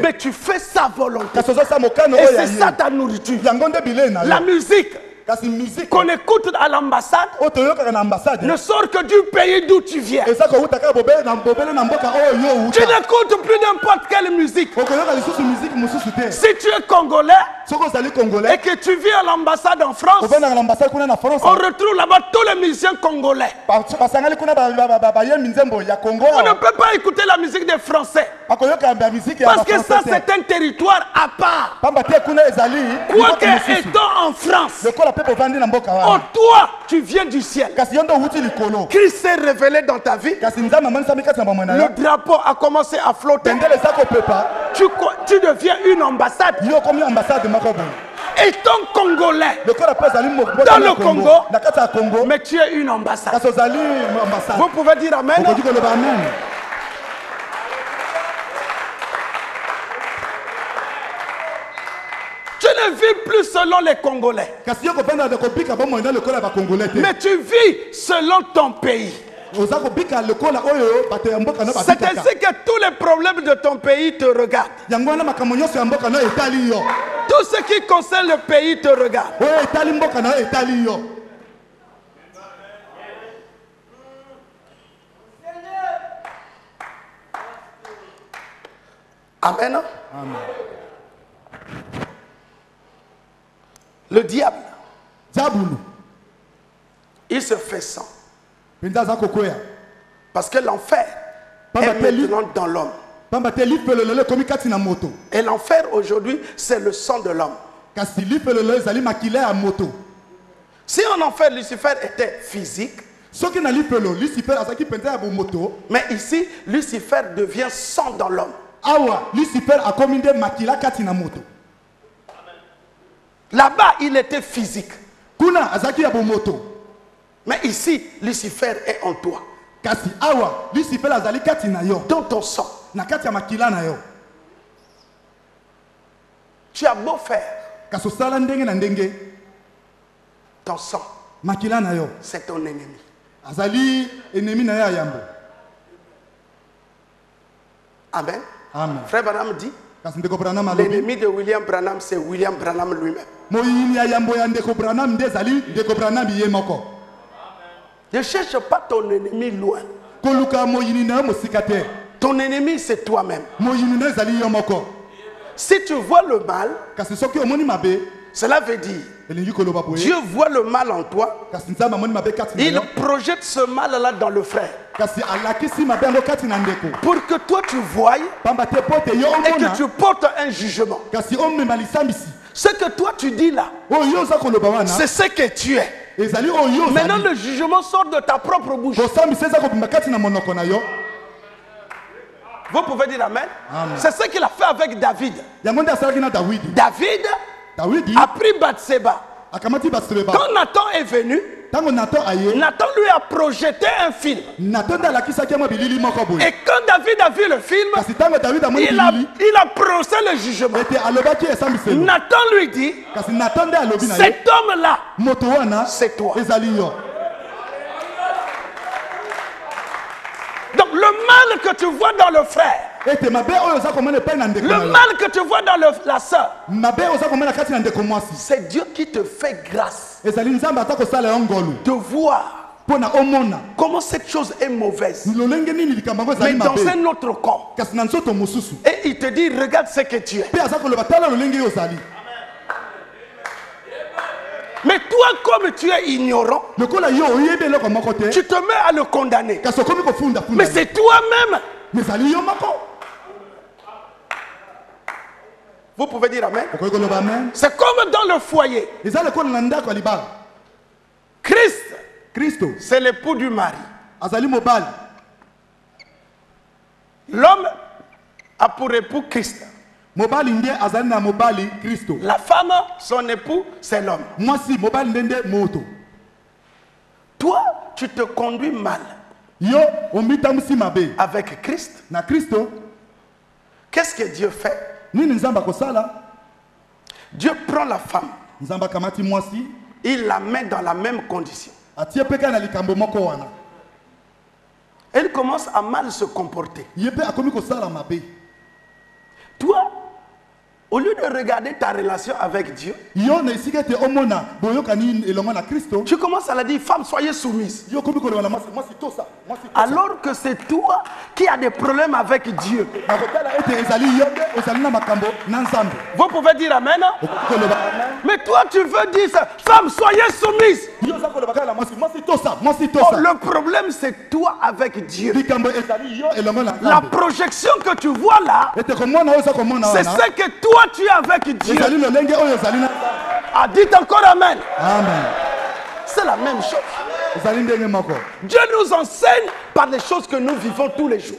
mais tu fais sa volonté. Et c'est ça ta nourriture. La musique qu'on écoute à l'ambassade ne sort que du pays d'où tu viens. Tu n'écoutes plus n'importe quelle musique. Si tu es congolais et que tu vis à l'ambassade en France, on retrouve là-bas tous les musiciens congolais. On ne peut pas écouter la musique des Français parce que ça c'est un territoire à part. Quoique étant en France, oh, toi, tu viens du ciel. Christ s'est révélé dans ta vie. Le drapeau a commencé à flotter. Tu deviens une ambassade. Étant congolais dans le Congo, mais tu es une ambassade. Vous pouvez dire amen. Tu ne vis vis plus selon les Congolais. Mais tu vis selon ton pays. C'est ainsi que tous les problèmes de ton pays te regardent. Tout ce qui concerne le pays te regarde. Amen. Amen. Le diable, il se fait sang. Parce que l'enfer est maintenant dans l'homme. Et l'enfer aujourd'hui, c'est le sang de l'homme. Si en enfer, Lucifer était physique, mais ici, Lucifer devient sang dans l'homme. Là-bas, il était physique. Mais ici, Lucifer est en toi. Dans ton sang. Tu as beau faire. Ton sang. C'est ton ennemi. Amen. Amen. Frère Branham dit, l'ennemi de William Branham, c'est William Branham lui-même. Ne cherche pas ton ennemi loin. Ton ennemi, c'est toi-même. Si tu vois le mal, cela veut dire Dieu voit le mal en toi. Il projette ce mal-là dans le frère. Pour que toi tu voies et que tu portes un jugement. Ce que toi tu dis là, c'est ce que tu es. Maintenant le jugement sort de ta propre bouche. Vous pouvez dire amen. C'est ce qu'il a fait avec David. David a pris Bathsheba. Quand Nathan est venu, Nathan lui a projeté un film. Et quand David a vu le film, il a prononcé le jugement. Nathan lui dit, cet homme-là, c'est toi. Donc le mal que tu vois dans le frère, le mal que tu vois dans la soeur, c'est Dieu qui te fait grâce de voir comment cette chose est mauvaise, mais dans un autre corps. Et il te dit, regarde ce que tu es. Mais toi, comme tu es ignorant, tu te mets à le condamner. Mais c'est toi-même. Vous pouvez dire amen. C'est comme dans le foyer. Christ, c'est l'époux du mari. L'homme a pour époux Christ. La femme, son époux, c'est l'homme. Toi, tu te conduis mal avec Christ. Qu'est-ce que Dieu fait? Dieu prend la femme. Il la met dans la même condition. Elle commence à mal se comporter. Toi, au lieu de regarder ta relation avec Dieu, tu commences à la dire, femme, soyez soumise. Alors que c'est toi qui as des problèmes avec Dieu. Vous pouvez dire amen. Mais toi, tu veux dire ça, femme, soyez soumise. Oh, le problème, c'est toi avec Dieu. La projection que tu vois là, c'est ce que toi tu es avec Dieu. Ah, dites encore amen. Amen. C'est la même chose. Dieu nous enseigne par les choses que nous vivons tous les jours.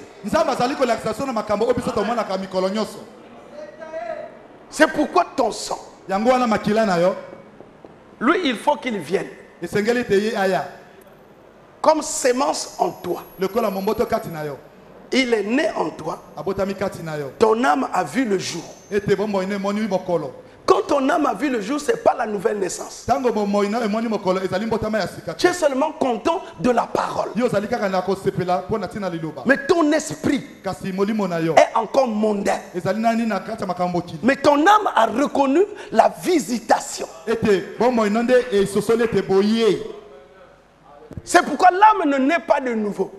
C'est pourquoi ton sang, lui, il faut qu'il vienne comme sémence en toi. Il est né en toi. Ton âme a vu le jour. Quand ton âme a vu le jour, ce n'est pas la nouvelle naissance. Tu es seulement content de la parole. Mais ton esprit est encore mondain. Mais ton âme a reconnu la visitation. C'est pourquoi l'âme ne naît pas de nouveau.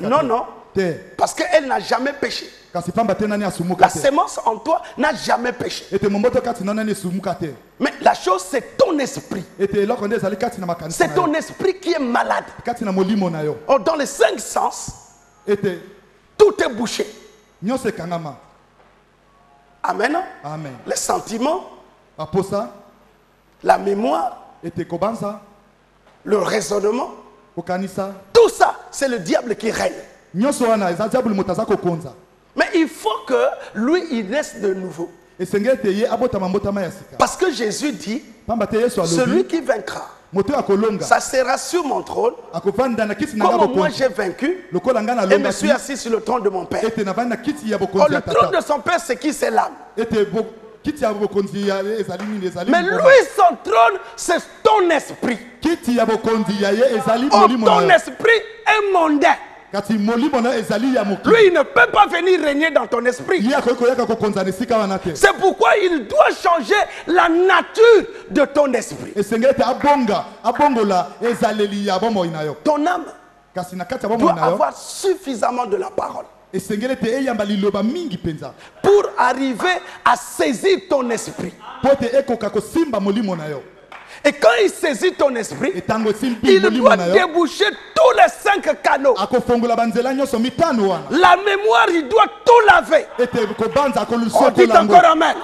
Non, non. Parce qu'elle n'a jamais péché. La sémence en toi n'a jamais péché. Mais la chose, c'est ton esprit. C'est ton esprit qui est malade. Oh, dans les 5 sens, tout est bouché. Amen. Amen. Les sentiments, la mémoire, le raisonnement, tout ça, c'est le diable qui règne. Mais il faut que lui, il naisse de nouveau. Parce que Jésus dit, celui qui vaincra, ça sera sur mon trône, comme moi j'ai vaincu et me suis assis sur le trône de mon Père. Oh, le trône de son Père, c'est qui? C'est l'âme. Mais lui, son trône, c'est ton esprit. Oh, ton esprit est mondain. Lui, il ne peut pas venir régner dans ton esprit. C'est pourquoi il doit changer la nature de ton esprit. Ton âme doit avoir suffisamment de la parole pour arriver à saisir ton esprit. Et quand il saisit ton esprit, il doit déboucher tous les 5 canaux. La mémoire, il doit tout laver. On dit encore amen.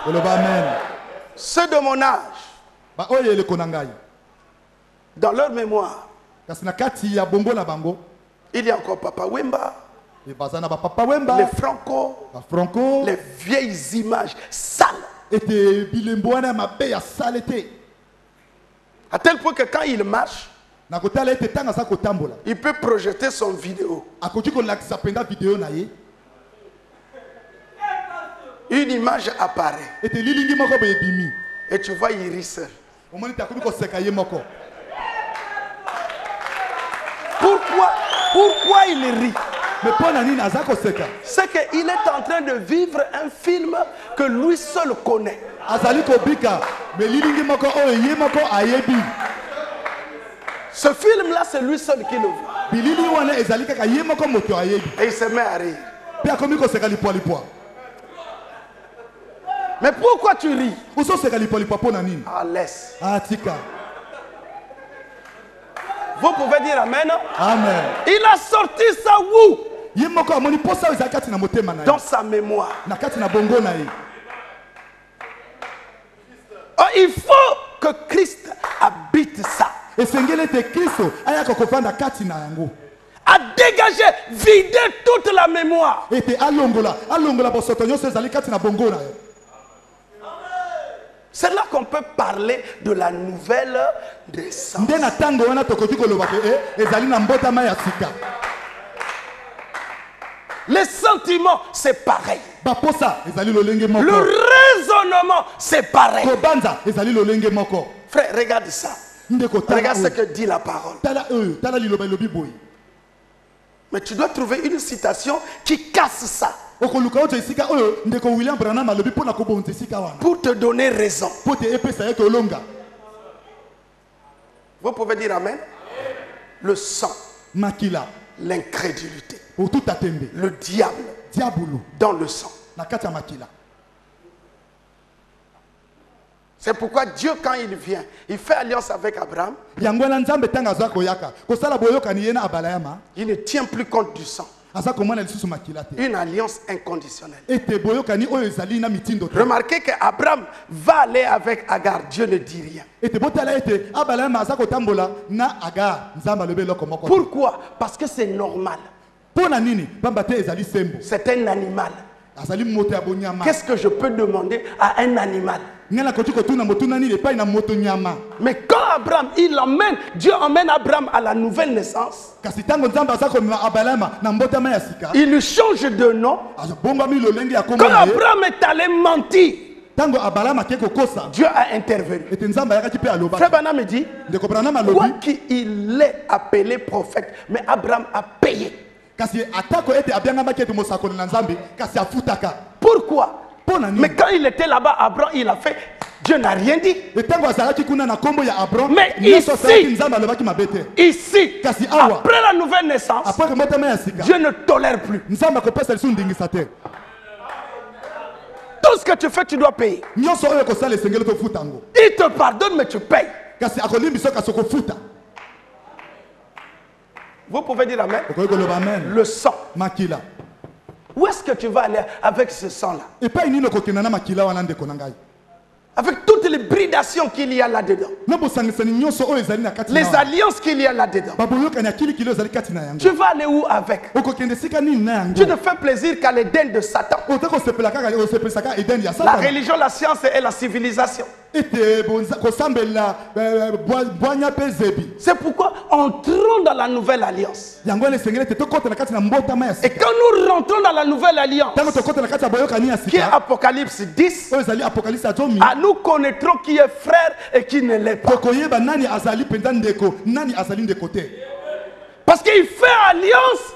Ceux de mon âge, dans leur mémoire, il y a encore Papa Wemba, les Franco, les vieilles images sales. À tel point que quand il marche, il peut projeter son vidéo. Une image apparaît. Et tu vois, il rit seul. Pourquoi il rit? C'est qu'il est en train de vivre un film que lui seul connaît. Ce film-là, c'est lui seul qui le voit. Et il se met à rire. Mais pourquoi tu ris? Ah, laisse. Vous pouvez dire amen. Amen. Il a sorti ça où? Dans sa mémoire. Oh, il faut que Christ habite ça. À dégager, vider toute la mémoire. C'est là qu'on peut parler de la nouvelle naissance. Les sentiments, c'est pareil. Le raisonnement, c'est pareil. Frère, regarde ça. Regarde ce que dit la parole. Mais tu dois trouver une citation qui casse ça. Pour te donner raison. Vous pouvez dire amen. Le sang, l'incrédulité, le diable dans le sang. C'est pourquoi Dieu, quand il vient, il fait alliance avec Abraham. Il ne tient plus compte du sang. Une alliance inconditionnelle. Remarquez qu'Abraham va aller avec Agar. Dieu ne dit rien. Pourquoi? Parce que c'est normal. C'est un animal. Qu'est-ce que je peux demander à un animal? Mais quand Abraham, Dieu emmène Abraham à la nouvelle naissance, il lui change de nom. Quand Abraham est allé mentir, Dieu a intervenu. Frère Branham me dit, quoi qu'il est appelé prophète, mais Abraham a payé. Pourquoi? Mais quand il était là-bas, Abraham, il a fait, Dieu n'a rien dit. Mais ici, après la nouvelle naissance, Dieu ne tolère plus. Tout ce que tu fais, tu dois payer. Il te pardonne, mais tu payes. Vous pouvez dire amen. Le sang. Où est-ce que tu vas aller avec ce sang-là? Avec toutes les bridations qu'il y a là-dedans. Les alliances qu'il y a là-dedans. Tu vas aller où avec? Tu ne fais plaisir qu'à l'Éden de Satan. La religion, la science et la civilisation. C'est pourquoi entrons dans la nouvelle alliance. Et quand nous rentrons dans la nouvelle alliance, qui est Apocalypse 10, nous connaîtrons qui est frère et qui ne l'est pas. Parce qu'il fait alliance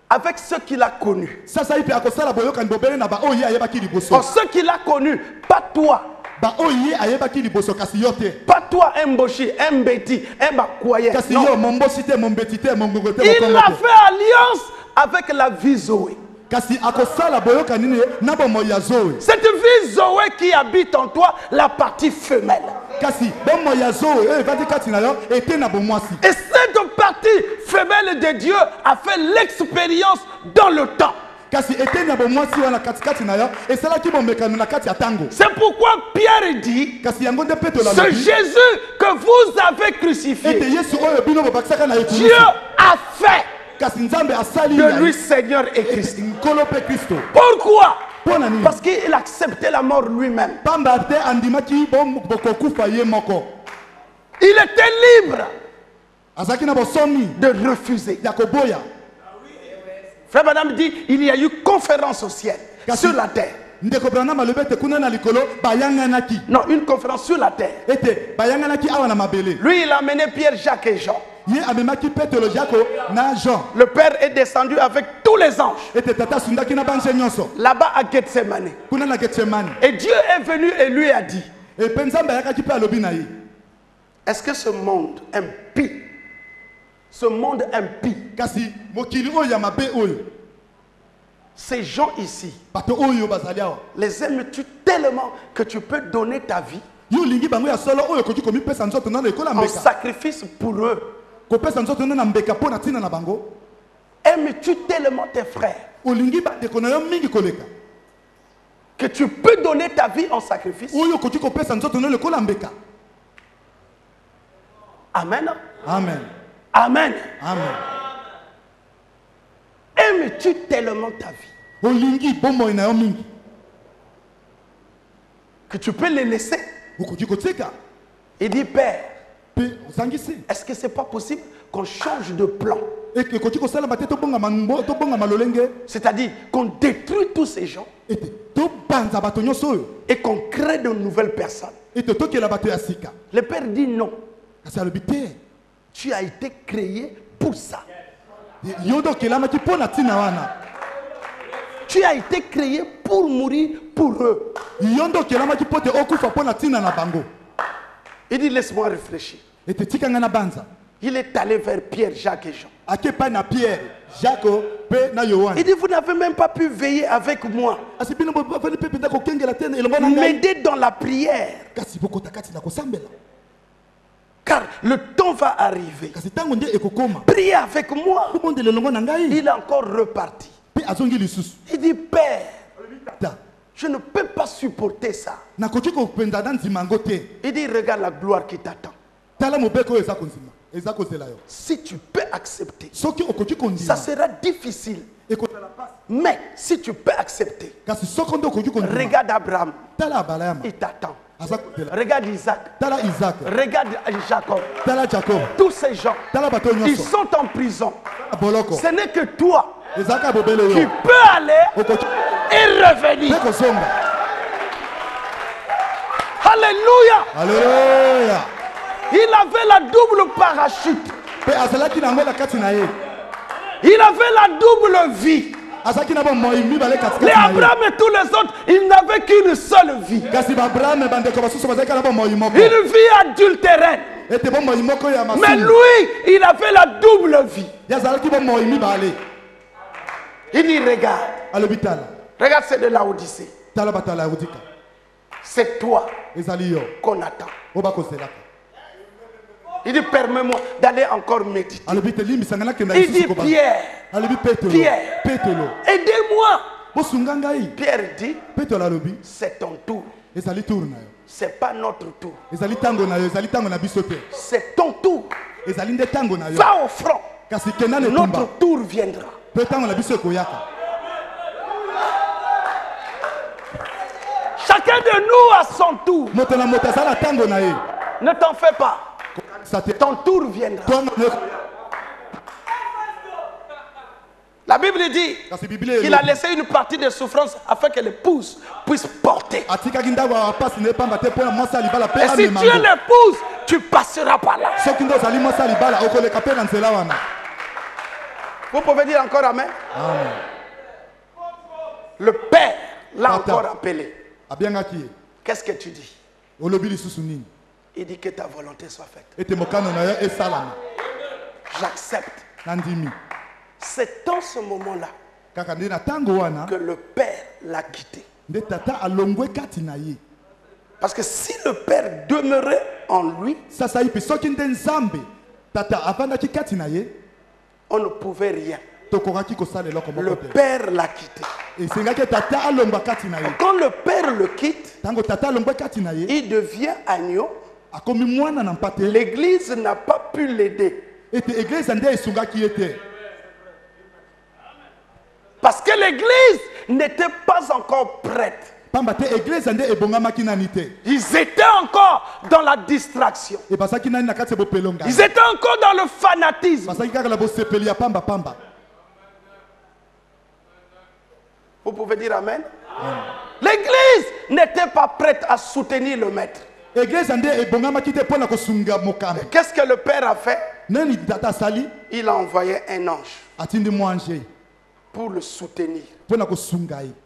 avec ceux qu'il a connus. Pour ceux qu'il a connus, pas toi. Pas toi, Mboshi, Mbeti, Mbakwaye. Il a fait alliance avec la vie Zoé. Cette vie Zoé qui habite en toi, la partie femelle. Et cette partie femelle de Dieu a fait l'expérience dans le temps. C'est pourquoi Pierre dit, ce Jésus que vous avez crucifié, Dieu a fait de lui Seigneur et Christ. Pourquoi? Parce qu'il acceptait la mort lui-même. Il était libre de refuser. Frère Branham dit, il y a eu conférence au ciel, sur la terre. Non, une conférence sur la terre. Lui, il a amené Pierre, Jacques et Jean. Le Père est descendu avec tous les anges là-bas à Gethsemane. Et Dieu est venu et lui a dit, est-ce que ce monde impie, ces gens ici, les aimes-tu tellement que tu peux donner ta vie en sacrifice pour eux? Aimes-tu tellement tes frères que tu peux donner ta vie en sacrifice? Amen. Amen. Amen. Amen. Aimes-tu tellement ta vie que tu peux les laisser? Il dit, Père, est-ce que c'est pas possible qu'on change de plan? C'est-à-dire qu'on détruit tous ces gens et qu'on crée de nouvelles personnes. Le Père dit non. Tu as été créé pour ça. Tu as été créé pour mourir pour eux. Il dit, laisse-moi réfléchir. Il est allé vers Pierre, Jacques et Jean. Il dit, vous n'avez même pas pu veiller avec moi. M'aider dans la prière. Car le temps va arriver. Priez avec moi. Il est encore reparti. Il dit, Père, je ne peux pas supporter ça. Il dit, regarde la gloire qui t'attend. Si tu peux accepter, ça sera difficile. Mais si tu peux accepter, regarde Abraham, il t'attend. Regarde Isaac. Regarde Jacob. Tous ces gens, ils sont en prison. Ce n'est que toi qui peux aller et revenir. Alléluia. Alléluia. Il avait la double parachute. Il avait la double vie. Les Abraham et tous les autres, ils n'avaient qu'une seule vie. Une vie adultérine. Mais lui, il avait la double vie. Il dit, regarde. Regarde, c'est de la Odyssée. C'est toi qu'on attend. Il dit, permets-moi d'aller encore méditer. Il dit, Pierre, aidez-moi. Pierre dit, c'est ton tour. C'est pas notre tour. C'est ton tour. Va au front. Notre tour viendra. Chacun de nous a son tour. Ne t'en fais pas. Ton tour viendra. La Bible dit qu'il a laissé une partie des souffrances afin que l'épouse puisse porter. Et si tu es l'épouse, tu passeras par là. Vous pouvez dire encore amen? Amen. Le Père l'a encore appelé. Qu'est-ce que tu dis? Il dit que ta volonté soit faite. J'accepte. C'est dans ce moment-là que le Père l'a quitté. Parce que si le Père demeurait en lui, on ne pouvait rien. Le Père l'a quitté. Quand le Père le quitte, il devient agneau. L'église n'a pas pu l'aider. Parce que l'église n'était pas encore prête. Ils étaient encore dans la distraction. Ils étaient encore dans le fanatisme. Vous pouvez dire amen? L'église n'était pas prête à soutenir le maître. Qu'est-ce que le Père a fait? Il a envoyé un ange pour le soutenir.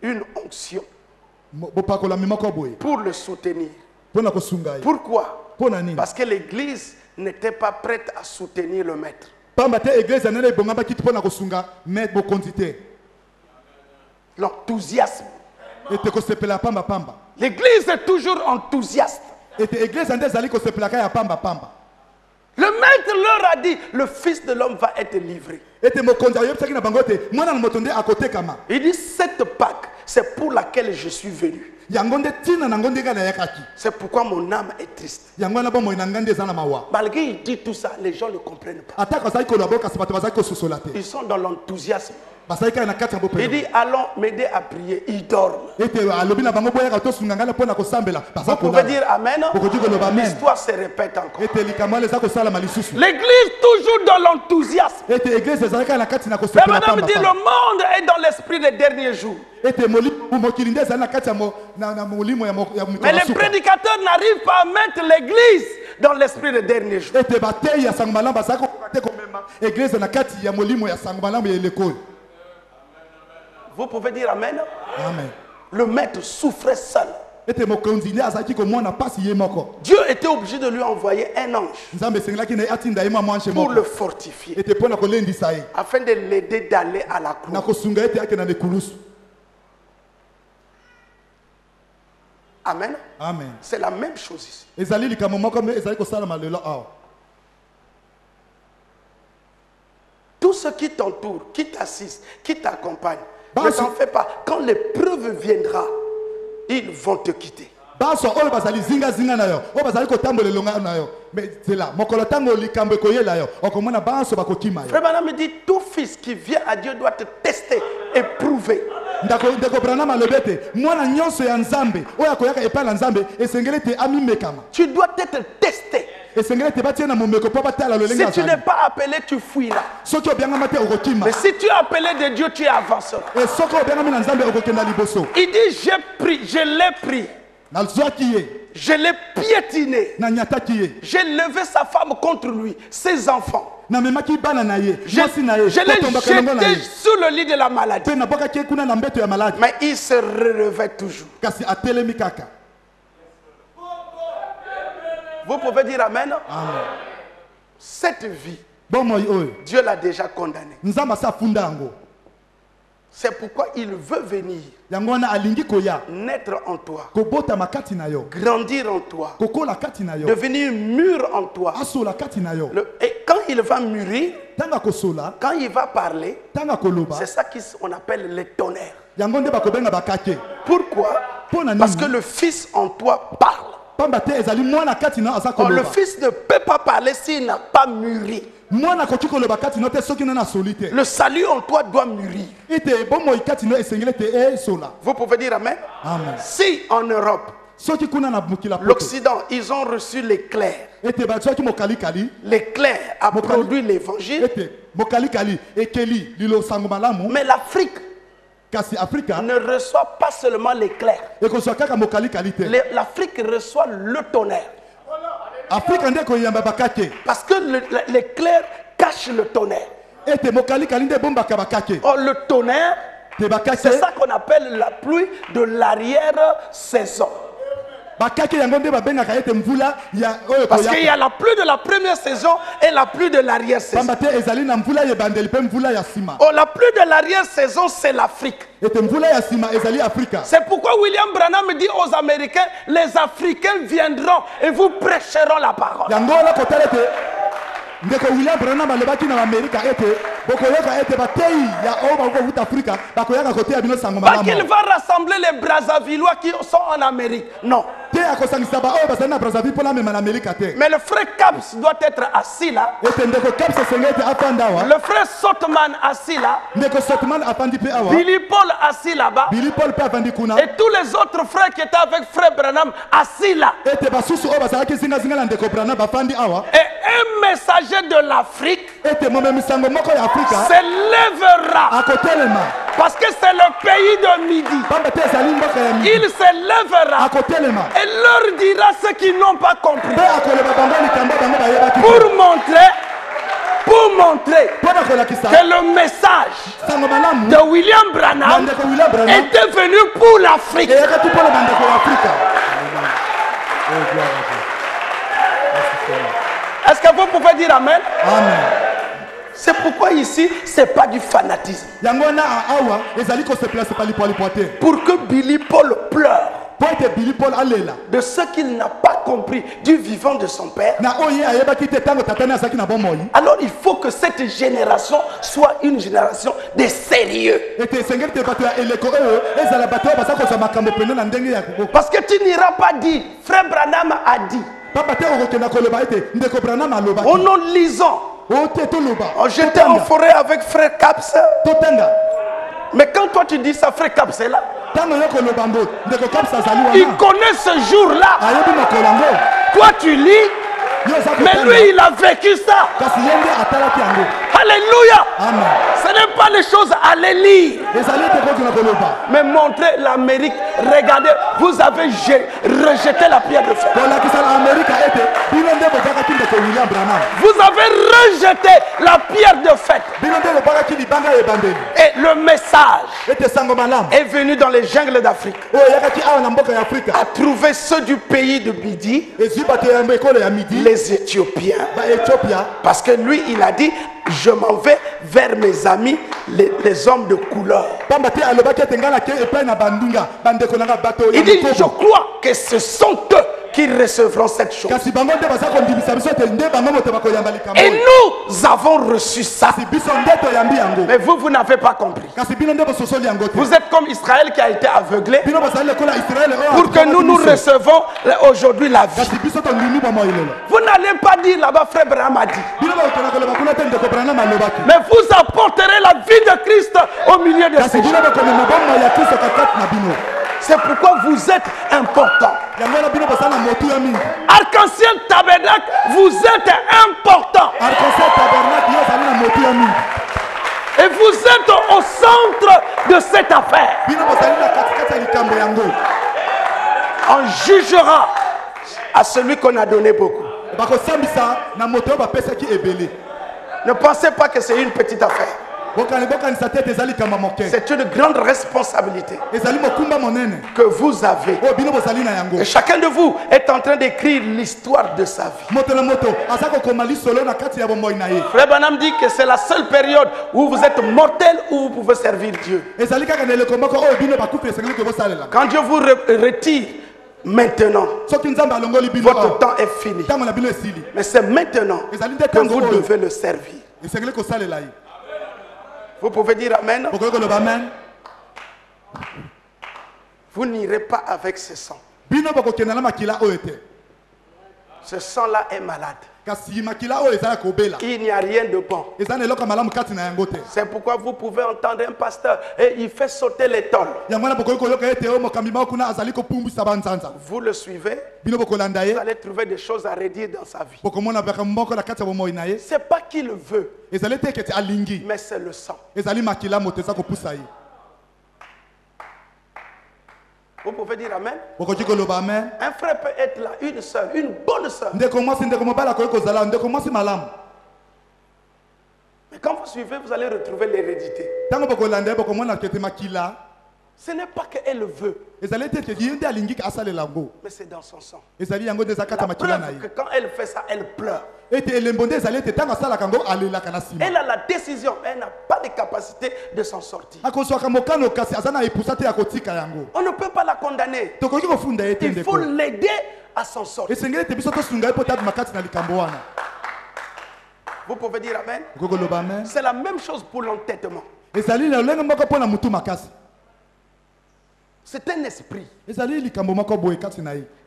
Une onction pour le soutenir. Pourquoi? Parce que l'église n'était pas prête à soutenir le maître. L'enthousiasme. L'église est toujours enthousiaste. Le maître leur a dit, le Fils de l'homme va être livré. Il dit, cette Pâque, c'est pour laquelle je suis venu. C'est pourquoi mon âme est triste. Malgré il dit tout ça, les gens ne comprennent pas. Ils sont dans l'enthousiasme. Il dit, allons m'aider à prier. Ils dorment. Vous pouvez dire amen. L'histoire se répète encore. L'église toujours dans l'enthousiasme. Mais madame dit, le monde est dans l'esprit des derniers jours. Mais les prédicateurs n'arrivent pas à mettre l'église dans l'esprit des derniers jours. Vous pouvez dire amen. Amen. Le maître souffrait seul. Dieu était obligé de lui envoyer un ange pour le fortifier, afin de l'aider d'aller à la croix. Amen. Amen. C'est la même chose ici. Tous ceux qui t'entourent, qui t'assistent, qui t'accompagnent, ne t'en fais pas. Quand l'épreuve viendra, ils vont te quitter. Mais c'est là. Frère Branham me dit, tout fils qui vient à Dieu doit te tester, éprouver. Tu dois être testé. Si tu n'es pas appelé, tu fuiras. Mais si tu es appelé de Dieu, tu avanceras. Il dit, j'ai pris, je l'ai pris. Je l'ai piétiné. J'ai levé sa femme contre lui, ses enfants. Je l'ai jeté sous le lit de la maladie. Mais il se relevait toujours. Vous pouvez dire Amen. Amen. Cette vie, Dieu l'a déjà condamnée. C'est pourquoi il veut venir naître en toi, grandir en toi, devenir mûr en toi. Et quand il va mûrir, quand il va parler, c'est ça qu'on appelle le tonnerre. Pourquoi? Parce que le Fils en toi parle. Le Fils ne peut pas parler s'il n'a pas mûri. Le salut en toi doit mûrir. Vous pouvez dire Amen. Amen. Si en Europe, l'Occident, ils ont reçu l'éclair. L'éclair a produit l'évangile. Mais l'Afrique ne reçoit pas seulement l'éclair. L'Afrique reçoit le tonnerre. Parce que l'éclair cache le tonnerre. Or, le tonnerre, c'est ça qu'on appelle la pluie de l'arrière-saison. Parce qu'il y a la pluie de la première saison et la pluie de l'arrière-saison. Oh, la pluie de l'arrière-saison, c'est l'Afrique. C'est pourquoi William Branham dit aux Américains, les Africains viendront et vous prêcheront la parole. Pas qu'il va rassembler les Brazzavillois qui sont en Amérique. Non. Mais le frère Caps doit être assis là. Le frère Sotman assis là. Billy Paul assis là-bas. Et tous les autres frères qui étaient avec frère Branham assis là. Et un messager de l'Afrique s'élèvera. Parce que c'est le pays de midi. Il s'élèvera et leur dira ce qu'ils n'ont pas compris. Pour montrer que le message de William Branham était venu pour l'Afrique. Est-ce que vous pouvez dire Amen? Amen. C'est pourquoi ici, ce n'est pas du fanatisme. Pour que Billy Paul pleure de ce qu'il n'a pas compris du vivant de son père. Alors il faut que cette génération soit une génération de sérieux. Parce que tu n'iras pas dire, frère Branham a dit. En nous lisant. J'étais en forêt avec frère Caps. Mais quand toi tu dis ça, frère Caps est là. Il connaît ce jour-là. Toi tu lis. Mais lui il a vécu ça. Alléluia. Ce n'est pas les choses à les lire. Mais montrer l'Amérique. Regardez, vous avez rejeté la pierre de fer. Vous avez rejeté la pierre de fer. Et le message est venu dans les jungles d'Afrique. A trouvé ceux du pays de Midi, les Éthiopiens. Parce que lui il a dit, je m'en vais vers mes amis, les hommes de couleur. Il dit, je crois que ce sont eux qui recevront cette chose. Et nous avons reçu ça. Mais vous n'avez pas compris. Vous êtes comme Israël qui a été aveuglé pour que nous recevons aujourd'hui la vie. Vous n'allez pas dire là-bas, frère Branham a dit. Mais vous apporterez la vie de Christ au milieu de ces gens. C'est pourquoi vous êtes important. Arc-en-ciel tabernacle, vous êtes important. Et vous êtes au centre de cette affaire. On jugera à celui qu'on a donné beaucoup. Ne pensez pas que c'est une petite affaire. C'est une grande responsabilité que vous avez. Et chacun de vous est en train d'écrire l'histoire de sa vie. Frère Branham dit que c'est la seule période où vous êtes mortel, où vous pouvez servir Dieu. Quand Dieu vous retire maintenant, votre temps est fini. Mais c'est maintenant que vous devez le servir. Vous pouvez dire Amen. Vous n'irez pas avec ce sang. Ce sang-là est malade. Il n'y a rien de bon. C'est pourquoi vous pouvez entendre un pasteur et il fait sauter les tôles. Vous le suivez, vous allez trouver des choses à redire dans sa vie. Ce n'est pas qu'il veut, mais c'est le sang. Vous pouvez dire Amen. Un frère peut être là, une soeur, une bonne soeur. Mais quand vous suivez, vous allez retrouver l'hérédité. Ce n'est pas qu'elle veut, mais c'est dans son sang. La preuve que quand elle fait ça, elle pleure. Elle a la décision, elle n'a pas de capacité de s'en sortir. On ne peut pas la condamner. Il faut l'aider à s'en sortir. Vous pouvez dire Amen. C'est la même chose pour l'entêtement. C'est un esprit. Et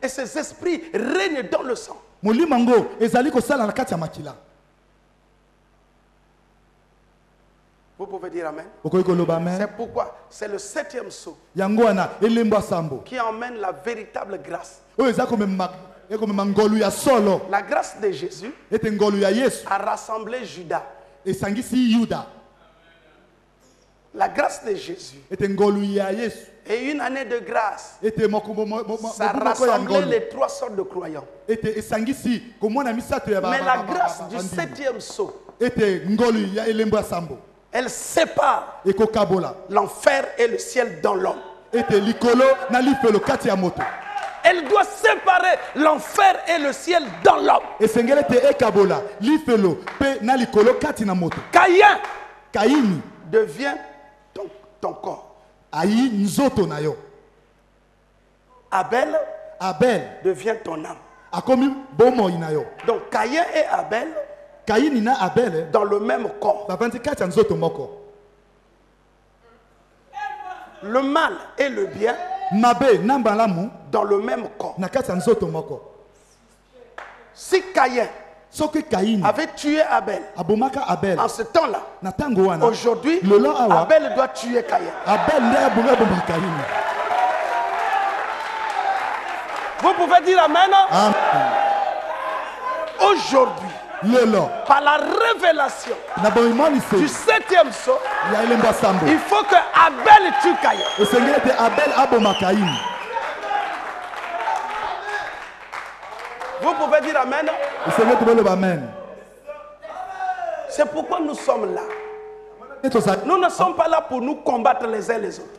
ces esprits règnent dans le sang. Vous pouvez dire Amen. C'est pourquoi c'est le 7e sceau qui emmène la véritable grâce. La grâce de Jésus a rassemblé Judas. La grâce de Jésus et une année de grâce, ça a rassemblé les 3 sortes de croyants. Mais la grâce du 7e sceau, elle sépare l'enfer et le ciel dans l'homme. Elle doit séparer l'enfer et le ciel dans l'homme. Caïn devient ton corps. Abel devient ton âme. Donc Caïn et Abel dans le même corps. Le mal et le bien dans le même corps. Si Caïn avait tué Abel en ce temps-là, aujourd'hui, Abel doit tuer Caïn. Vous pouvez dire Amen. Aujourd'hui, par la révélation du 7e sceau, il faut que Abel tue Caïn. Vous pouvez dire Amen. C'est pourquoi nous sommes là. Nous ne sommes pas là pour nous combattre les uns les autres.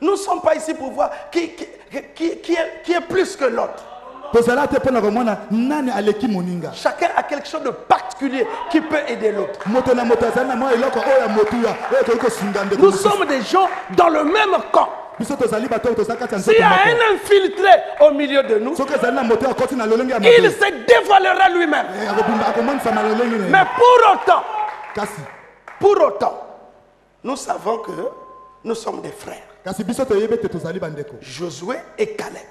Nous ne sommes pas ici pour voir qui est plus que l'autre. Chacun a quelque chose de particulier qui peut aider l'autre. Nous sommes des gens dans le même camp. S'il y a un infiltré au milieu de nous, il se dévoilera lui-même. Mais pour autant, nous savons que nous sommes des frères. Josué et Caleb.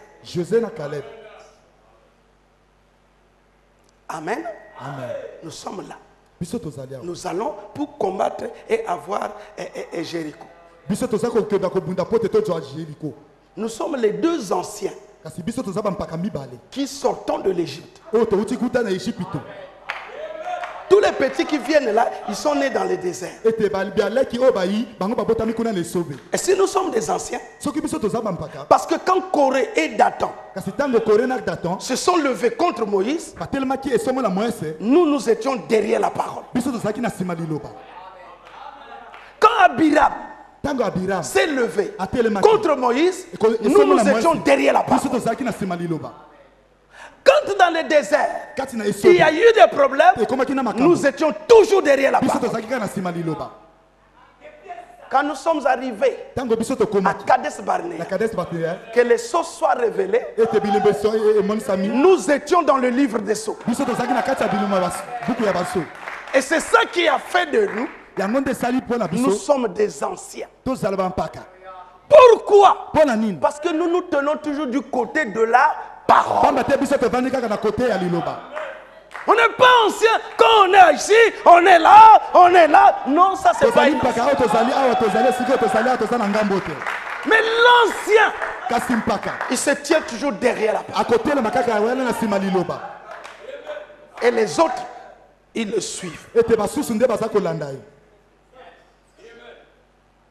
Amen. Nous sommes là. Nous allons pour combattre et avoir Jéricho. Nous sommes les 2 anciens qui sortons de l'Égypte. Tous les petits qui viennent là, ils sont nés dans le désert. Et si nous sommes des anciens, parce que quand Corée et Dathan se sont levés contre Moïse, nous étions derrière la parole. Quand Abiram s'est levé contre Moïse, nous étions derrière la parole. Quand dans le désert, il y a eu des problèmes, nous étions toujours derrière la parole. Quand nous sommes arrivés à Kadesh Barnea, que les sceaux soient révélés, nous étions dans le livre des sceaux. Et c'est ça qui a fait de nous, nous sommes des anciens. Pourquoi? Parce que nous nous tenons toujours du côté de la parole. On n'est pas ancien quand on est ici, on est là, on est là. Non, ça c'est pas. Mais l'ancien, il se tient toujours derrière la parole. Et les autres, ils le suivent.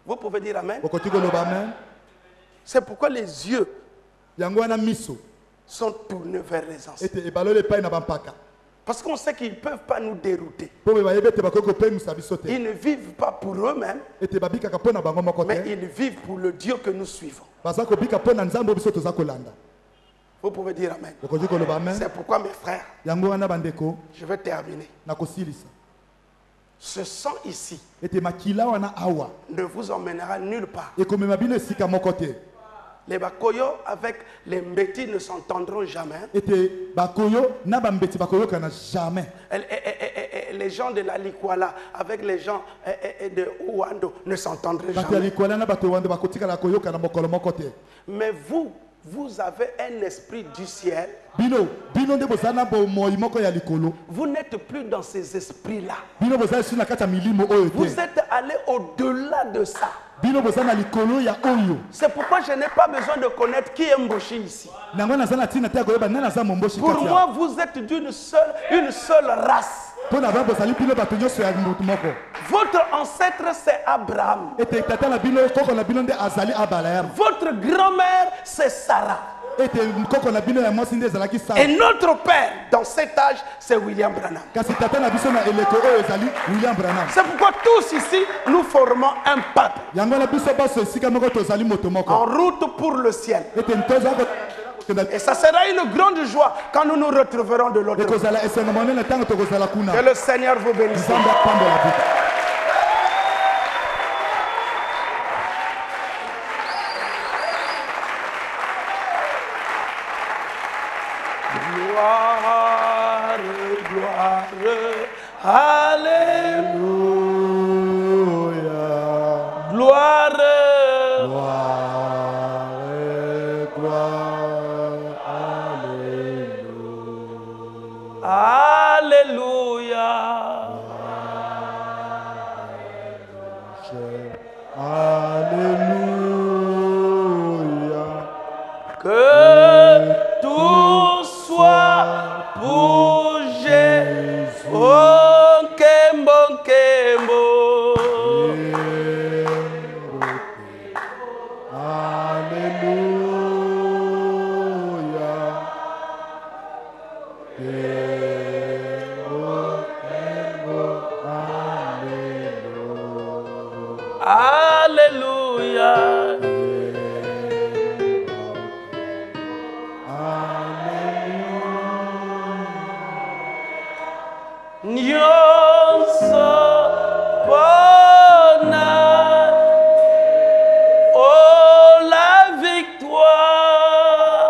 Vous pouvez dire amen. C'est pourquoi les yeux sont tournés vers les anciens. Parce qu'on sait qu'ils ne peuvent pas nous dérouter. Ils ne vivent pas pour eux-mêmes, mais ils vivent pour le Dieu que nous suivons. Vous pouvez dire amen. C'est pourquoi mes frères, je vais terminer. Ce sang ici ne vous emmènera nulle part. Les Bakoyo avec les Mbeti ne s'entendront jamais. Les gens de la Likwala avec les gens de Ouando ne s'entendraient jamais. Mais vous avez un esprit du ciel. Vous n'êtes plus dans ces esprits-là. Vous êtes allé au-delà de ça. C'est pourquoi je n'ai pas besoin de connaître qui est Mboshi ici. Pour moi, vous êtes une seule race. Votre ancêtre, c'est Abraham. Votre grand-mère, c'est Sarah. Et notre père, dans cet âge, c'est William Branham. C'est pourquoi tous ici, nous formons un peuple en route pour le ciel. Et ça sera une grande joie quand nous nous retrouverons de l'autre côté. Que le Seigneur vous bénisse. Gloire, gloire, alléluia. Gloire, gloire, gloire, alléluia. Alléluia. Que tout soit pour Jésus. Oh, Kembo, Kembo. Alléluia. Kembo, Kembo, alléluia. Nyonso bona, oh la victoire.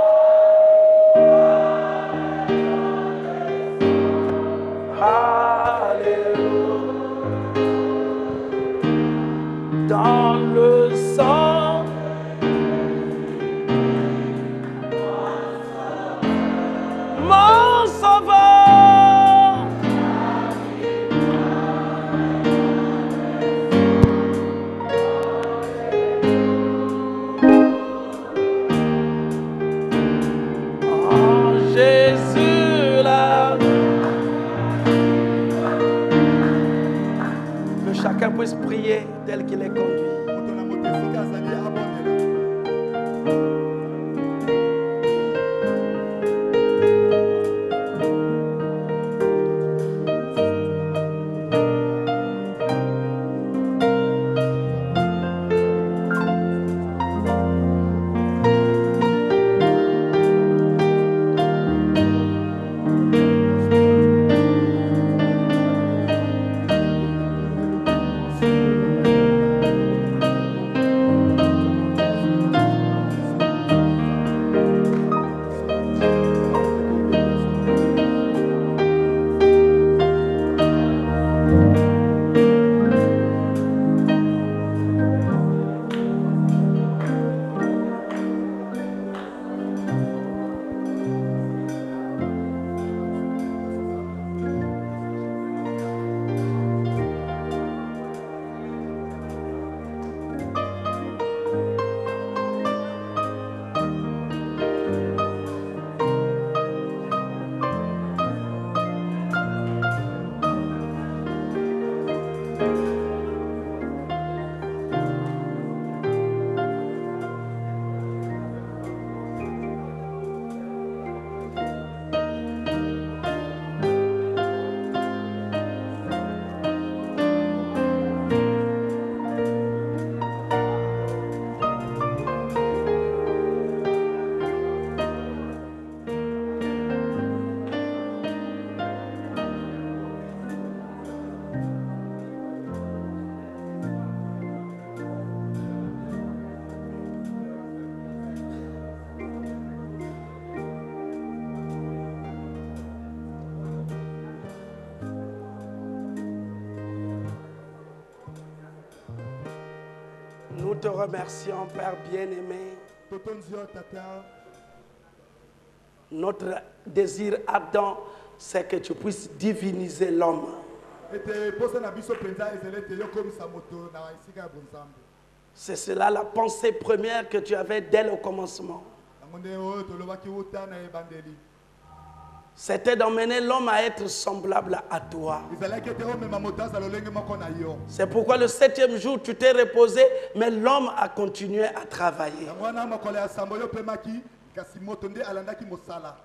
Alléluia. Dans le sang, mon sauveur. puisse prier tel qu'il est conduit. Nous te remercions, Père bien-aimé. Notre désir ardent, c'est que tu puisses diviniser l'homme. C'est cela la pensée première que tu avais dès le commencement. C'était d'emmener l'homme à être semblable à toi. C'est pourquoi le 7e jour, tu t'es reposé, mais l'homme a continué à travailler.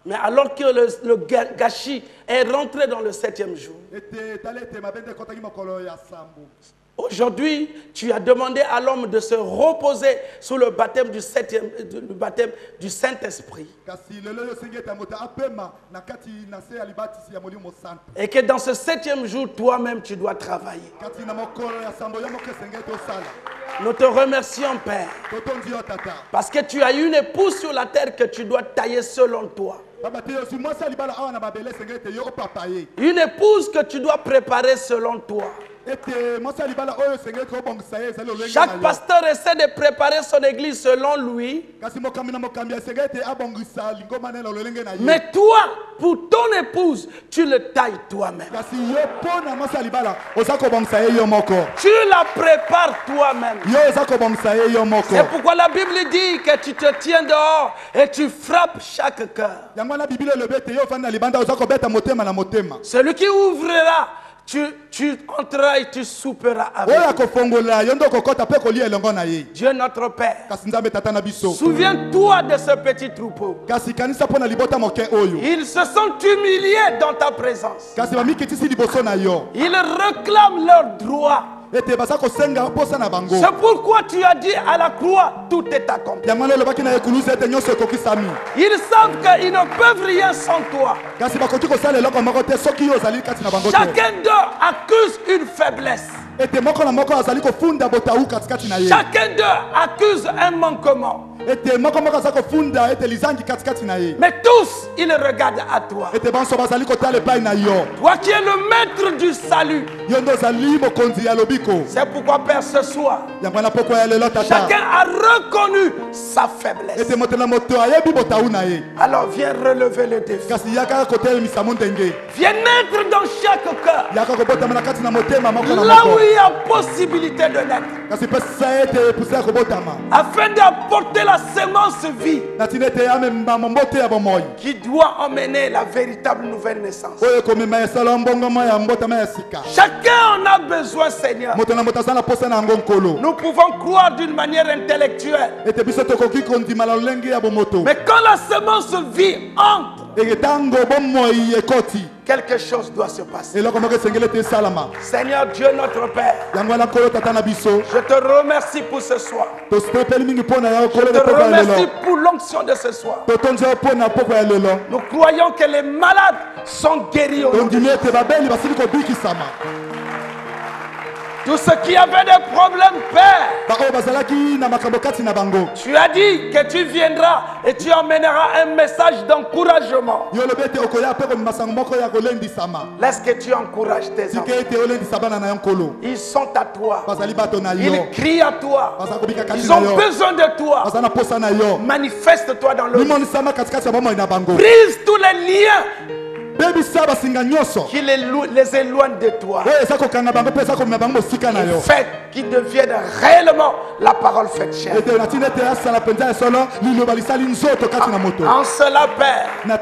Mais alors que le gâchis est rentré dans le 7e jour, aujourd'hui, tu as demandé à l'homme de se reposer sous le baptême du Saint-Esprit. Et que dans ce 7e jour, toi-même, tu dois travailler. Nous te remercions, Père, parce que tu as une épouse sur la terre que tu dois tailler selon toi. Une épouse que tu dois préparer selon toi. Chaque pasteur essaie de préparer son église selon lui. Mais toi, pour ton épouse, tu le tailles toi-même. Tu la prépares toi-même. C'est pourquoi la Bible dit que tu te tiens dehors et tu frappes chaque cœur. Celui qui ouvrira, tu entreras et tu souperas avec Dieu notre Père. Souviens-toi de ce petit troupeau. Ils se sont humiliés dans ta présence. Ils réclament leurs droits. C'est pourquoi tu as dit à la croix, tout est accompli. Ils savent qu'ils ne peuvent rien sans toi. Chacun d'eux accuse une faiblesse. Chacun d'eux accuse un manquement. Mais tous, ils regardent à toi. Toi qui es le maître du salut. C'est pourquoi, Père, ce soir, chacun a reconnu sa faiblesse. Alors viens relever le défi. Viens naître dans chaque cœur. Là où il y a possibilité de naître. Afin d'apporter la sémence vie qui doit emmener la véritable nouvelle naissance. Chacun en a besoin, Seigneur. Nous pouvons croire d'une manière intellectuelle. Mais quand la sémence vie entre, quelque chose doit se passer. Seigneur Dieu notre Père, je te remercie pour ce soir. Je te remercie pour l'onction de ce soir. Nous croyons que les malades sont guéris au nom de Jésus. Tous ceux qui avaient des problèmes, Père, tu as dit que tu viendras et tu emmèneras un message d'encouragement. Laisse que tu encourages tes enfants. Ils sont à toi. Ils crient à toi. Ils ont besoin de toi. Manifeste-toi dans le monde. Brise tous les liens qui les éloigne de toi. Et fait qu'ils deviennent réellement la parole faite chair. En cela, Père, le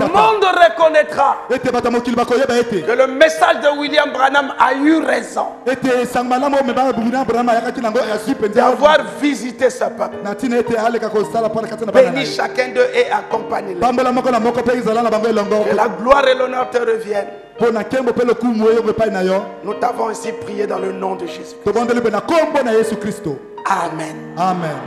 monde reconnaîtra que le message de William Branham a eu raison d'avoir visité ce peuple. Bénis chacun d'eux et accompagne-les. Que la gloire et l'honneur te reviennent. Nous t'avons ainsi prié dans le nom de Jésus. Amen. Amen.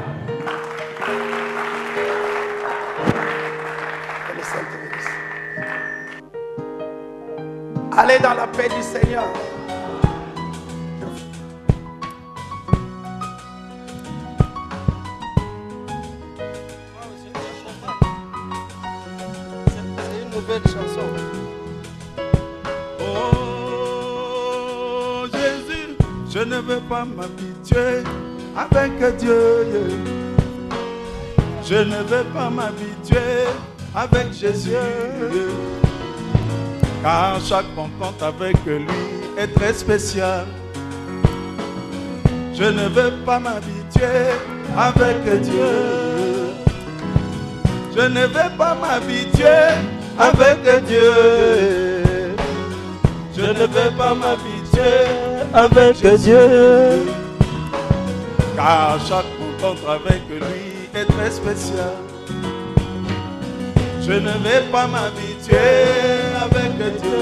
Allez dans la paix du Seigneur. C'est une nouvelle chanson. Oh Jésus, je ne veux pas m'habituer avec Dieu. Je ne veux pas m'habituer avec Jésus. Car chaque rencontre avec lui est très spéciale. Je ne veux pas m'habituer avec Dieu. Je ne veux pas m'habituer avec Dieu. Je ne veux pas m'habituer avec Dieu. Car chaque rencontre avec lui est très spéciale. Je ne vais pas m'habituer avec Dieu.